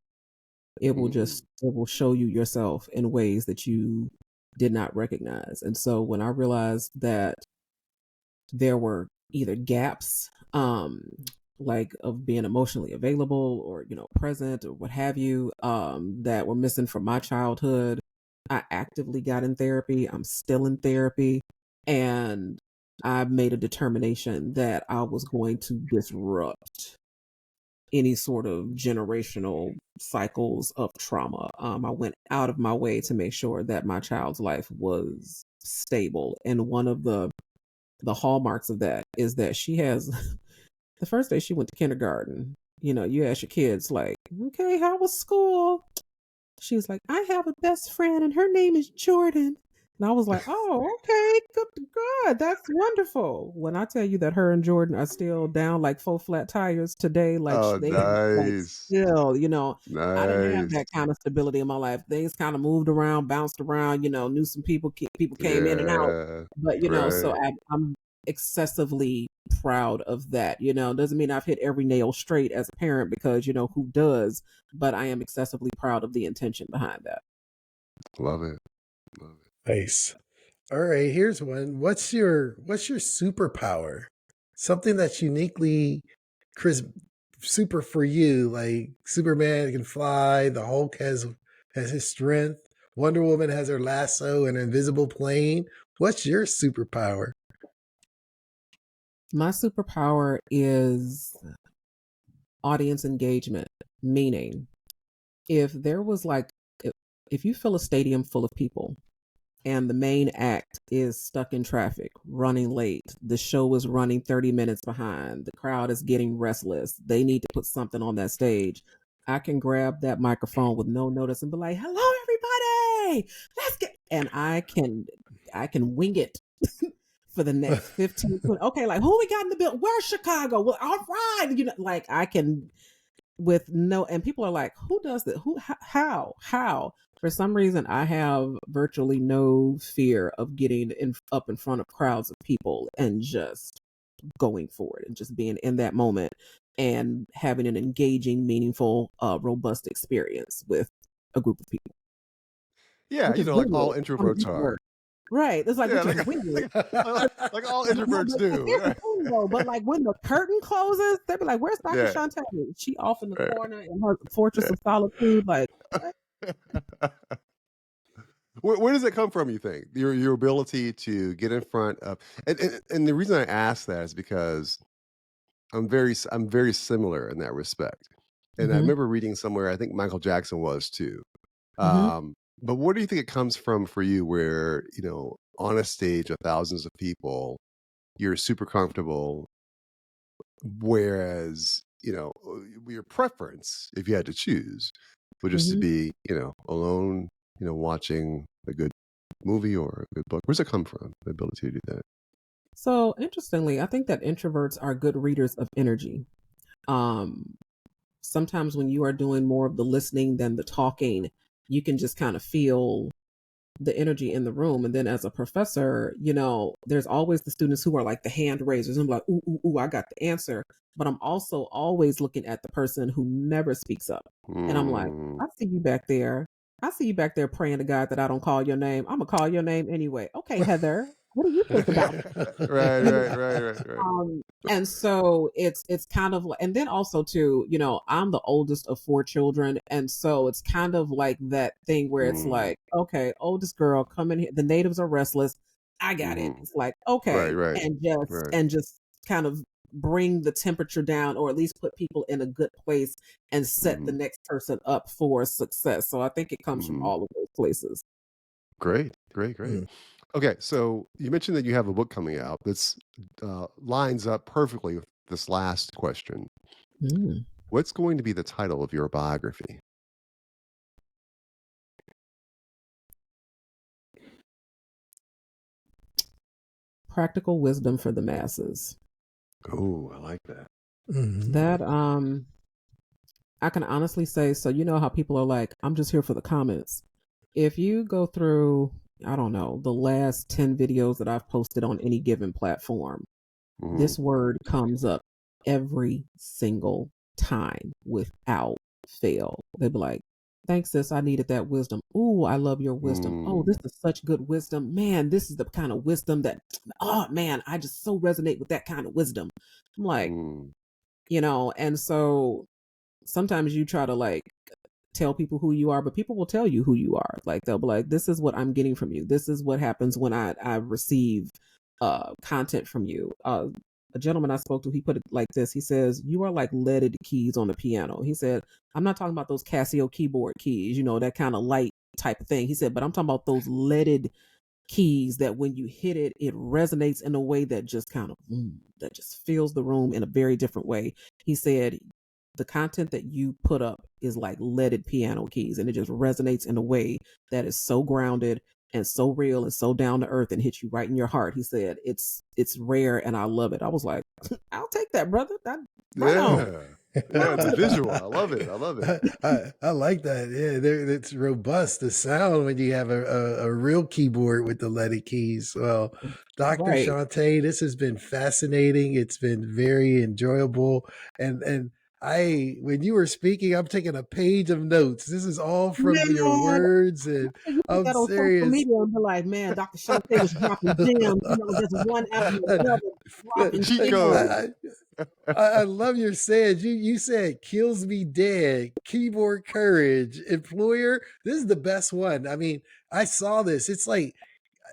It will show you yourself in ways that you did not recognize. And so when I realized that there were either gaps, like of being emotionally available or, present or what have you, that were missing from my childhood, I actively got in therapy. I'm still in therapy. And I made a determination that I was going to disrupt any sort of generational cycles of trauma. I went out of my way to make sure that my child's life was stable. And one of the hallmarks of that is that she has the first day she went to kindergarten, you ask your kids like, okay, how was school? She was like, I have a best friend and her name is Jordan. And I was like, oh, okay, good. That's wonderful. When I tell you that her and Jordan are still down like 4 flat tires today, like they like still, I didn't have that kind of stability in my life. Things kind of moved around, bounced around, knew some people came in and out. But, so I'm excessively proud of that. Doesn't mean I've hit every nail straight as a parent because, who does? But I am excessively proud of the intention behind that. Love it. Nice. All right, here's one. What's your superpower? Something that's uniquely super for you, like Superman can fly, the Hulk has his strength, Wonder Woman has her lasso and invisible plane. What's your superpower? My superpower is audience engagement, meaning if there was if you fill a stadium full of people and the main act is stuck in traffic, running late, the show is running 30 minutes behind, the crowd is getting restless, they need to put something on that stage, I can grab that microphone with no notice and be like, hello everybody, let's get, and I can wing it for the next 15 20. Okay, like who we got in the building? Where's Chicago? Well, all right, like I can with no, and people are like, who does that? How? For some reason, I have virtually no fear of getting up in front of crowds of people and just going for it and just being in that moment and having an engaging, meaningful, robust experience with a group of people. Yeah, like all introverts are. Right. It's like, like all introverts do. Right? But like when the curtain closes, they'll be like, where's Dr. Shanté? She off in the corner in her fortress of solitude. Like, where does it come from, you think? Your ability to get in front of, and the reason I ask that is because I'm very similar in that respect. And I remember reading somewhere, I think Michael Jackson was too. But where do you think it comes from for you where, on a stage of thousands of people, you're super comfortable, whereas, your preference, if you had to choose, would just to be, alone, watching a good movie or a good book? Where's it come from, the ability to do that? So interestingly, I think that introverts are good readers of energy. Sometimes when you are doing more of the listening than the talking, you can just kind of feel the energy in the room. And then as a professor, there's always the students who are like the hand raisers. I'm like, ooh, I got the answer. But I'm also always looking at the person who never speaks up. And I'm like, I see you back there. I see you back there praying to God that I don't call your name. I'm going to call your name anyway. Okay, Heather, what do you think about it? Right. And so it's kind of like, and then also too, I'm the oldest of 4 children. And so it's kind of like that thing where it's like, okay, oldest girl, come in here. The natives are restless. I got it. It's like, okay. Right. And just kind of bring the temperature down, or at least put people in a good place and set the next person up for success. So I think it comes from all of those places. Great. Okay, so you mentioned that you have a book coming out that's lines up perfectly with this last question. What's going to be the title of your biography? Practical wisdom for the masses. Oh, I like that. That I can honestly say, so you know how people are like, I'm just here for the comments. If you go through, I don't know, the last 10 videos that I've posted on any given platform, this word comes up every single time without fail. They'd be like, thanks, sis. I needed that wisdom. Ooh, I love your wisdom. Oh, this is such good wisdom. Man, this is the kind of wisdom that, oh man, I just so resonate with that kind of wisdom. I'm like, you know, and so sometimes you try to like tell people who you are, but people will tell you who you are. Like they'll be like, this is what I'm getting from you. This is what happens when I receive content from you. A gentleman I spoke to, he put it like this. He says, you are like leaded keys on the piano. He said, I'm not talking about those Casio keyboard keys, you know, that kind of light type of thing. He said, but I'm talking about those leaded keys that when you hit it, it resonates in a way that just kind of, that just fills the room in a very different way. He said, the content that you put up is like leaded piano keys, and it just resonates in a way that is so grounded and so real and so down to earth and hits you right in your heart. He said, it's rare and I love it. I was like, I'll take that, brother. Yeah, it's a visual. I love it. I like that. Yeah, it's robust. The sound when you have a real keyboard with the leaded keys. Well, Dr. Shanté, this has been fascinating. It's been very enjoyable. And when you were speaking, I'm taking a page of notes. This is all from your words, and I'm that on serious. social media and be like, man, Dr. Shanté was dropping gems, you know, just one after another, dropping gems. I love your sayings. You said kills me dead, keyboard courage, employer. This is the best one. I mean, I saw this. It's like,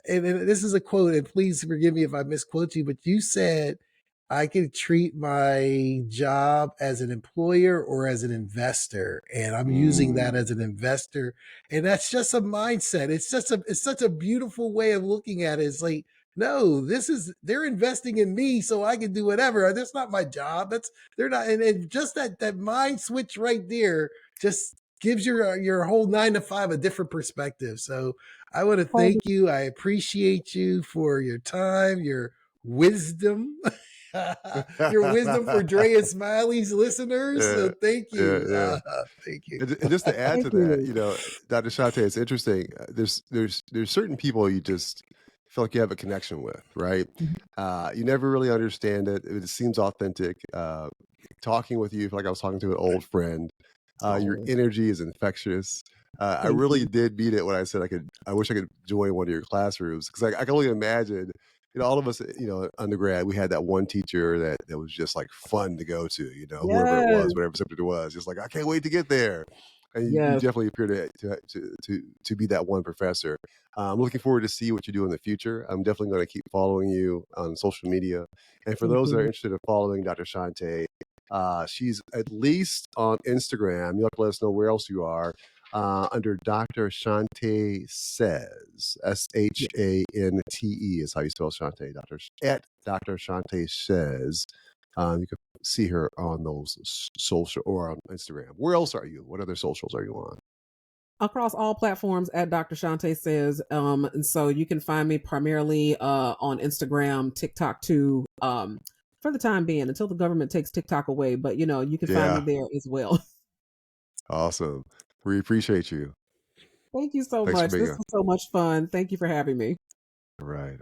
and this is a quote, and please forgive me if I misquote you, but you said I could treat my job as an employer or as an investor. And I'm using that as an investor. And that's just a mindset. It's such a beautiful way of looking at it. It's like, no, they're investing in me so I can do whatever. That's not my job. They're not. And just that mind switch right there just gives your whole 9 to 5 a different perspective. So I want to thank you. I appreciate you for your time, your wisdom. Your wisdom for Dre and Smiley's listeners. So thank you. Thank you. And just to add to that, you know, Dr. Shanté, it's interesting. There's certain people you just feel like you have a connection with, right? You never really understand it. It seems authentic. Talking with you, I feel like I was talking to an old friend. Your energy is infectious. I really did mean it when I said I wish I could join one of your classrooms, because I can only imagine, you know, all of us, you know, undergrad, we had that one teacher that was just like fun to go to, you know, whoever it was, whatever subject it was, just like, I can't wait to get there. And you definitely appear to be that one professor. I'm looking forward to see what you do in the future. I'm definitely going to keep following you on social media. And for those that are interested in following Dr. Shanté, she's at least on Instagram. You'll have to let us know where else you are. Under Dr. Shanté Says, Shante is how you spell Shanté. At Dr. Shanté Says. You can see her on those social or on Instagram. Where else are you? What other socials are you on? Across all platforms at Dr. Shanté Says. And so you can find me primarily on Instagram, TikTok too, for the time being, until the government takes TikTok away. But, you know, you can find me there as well. Awesome. We appreciate you. Thank you so much. This was so much fun. Thank you for having me. All right.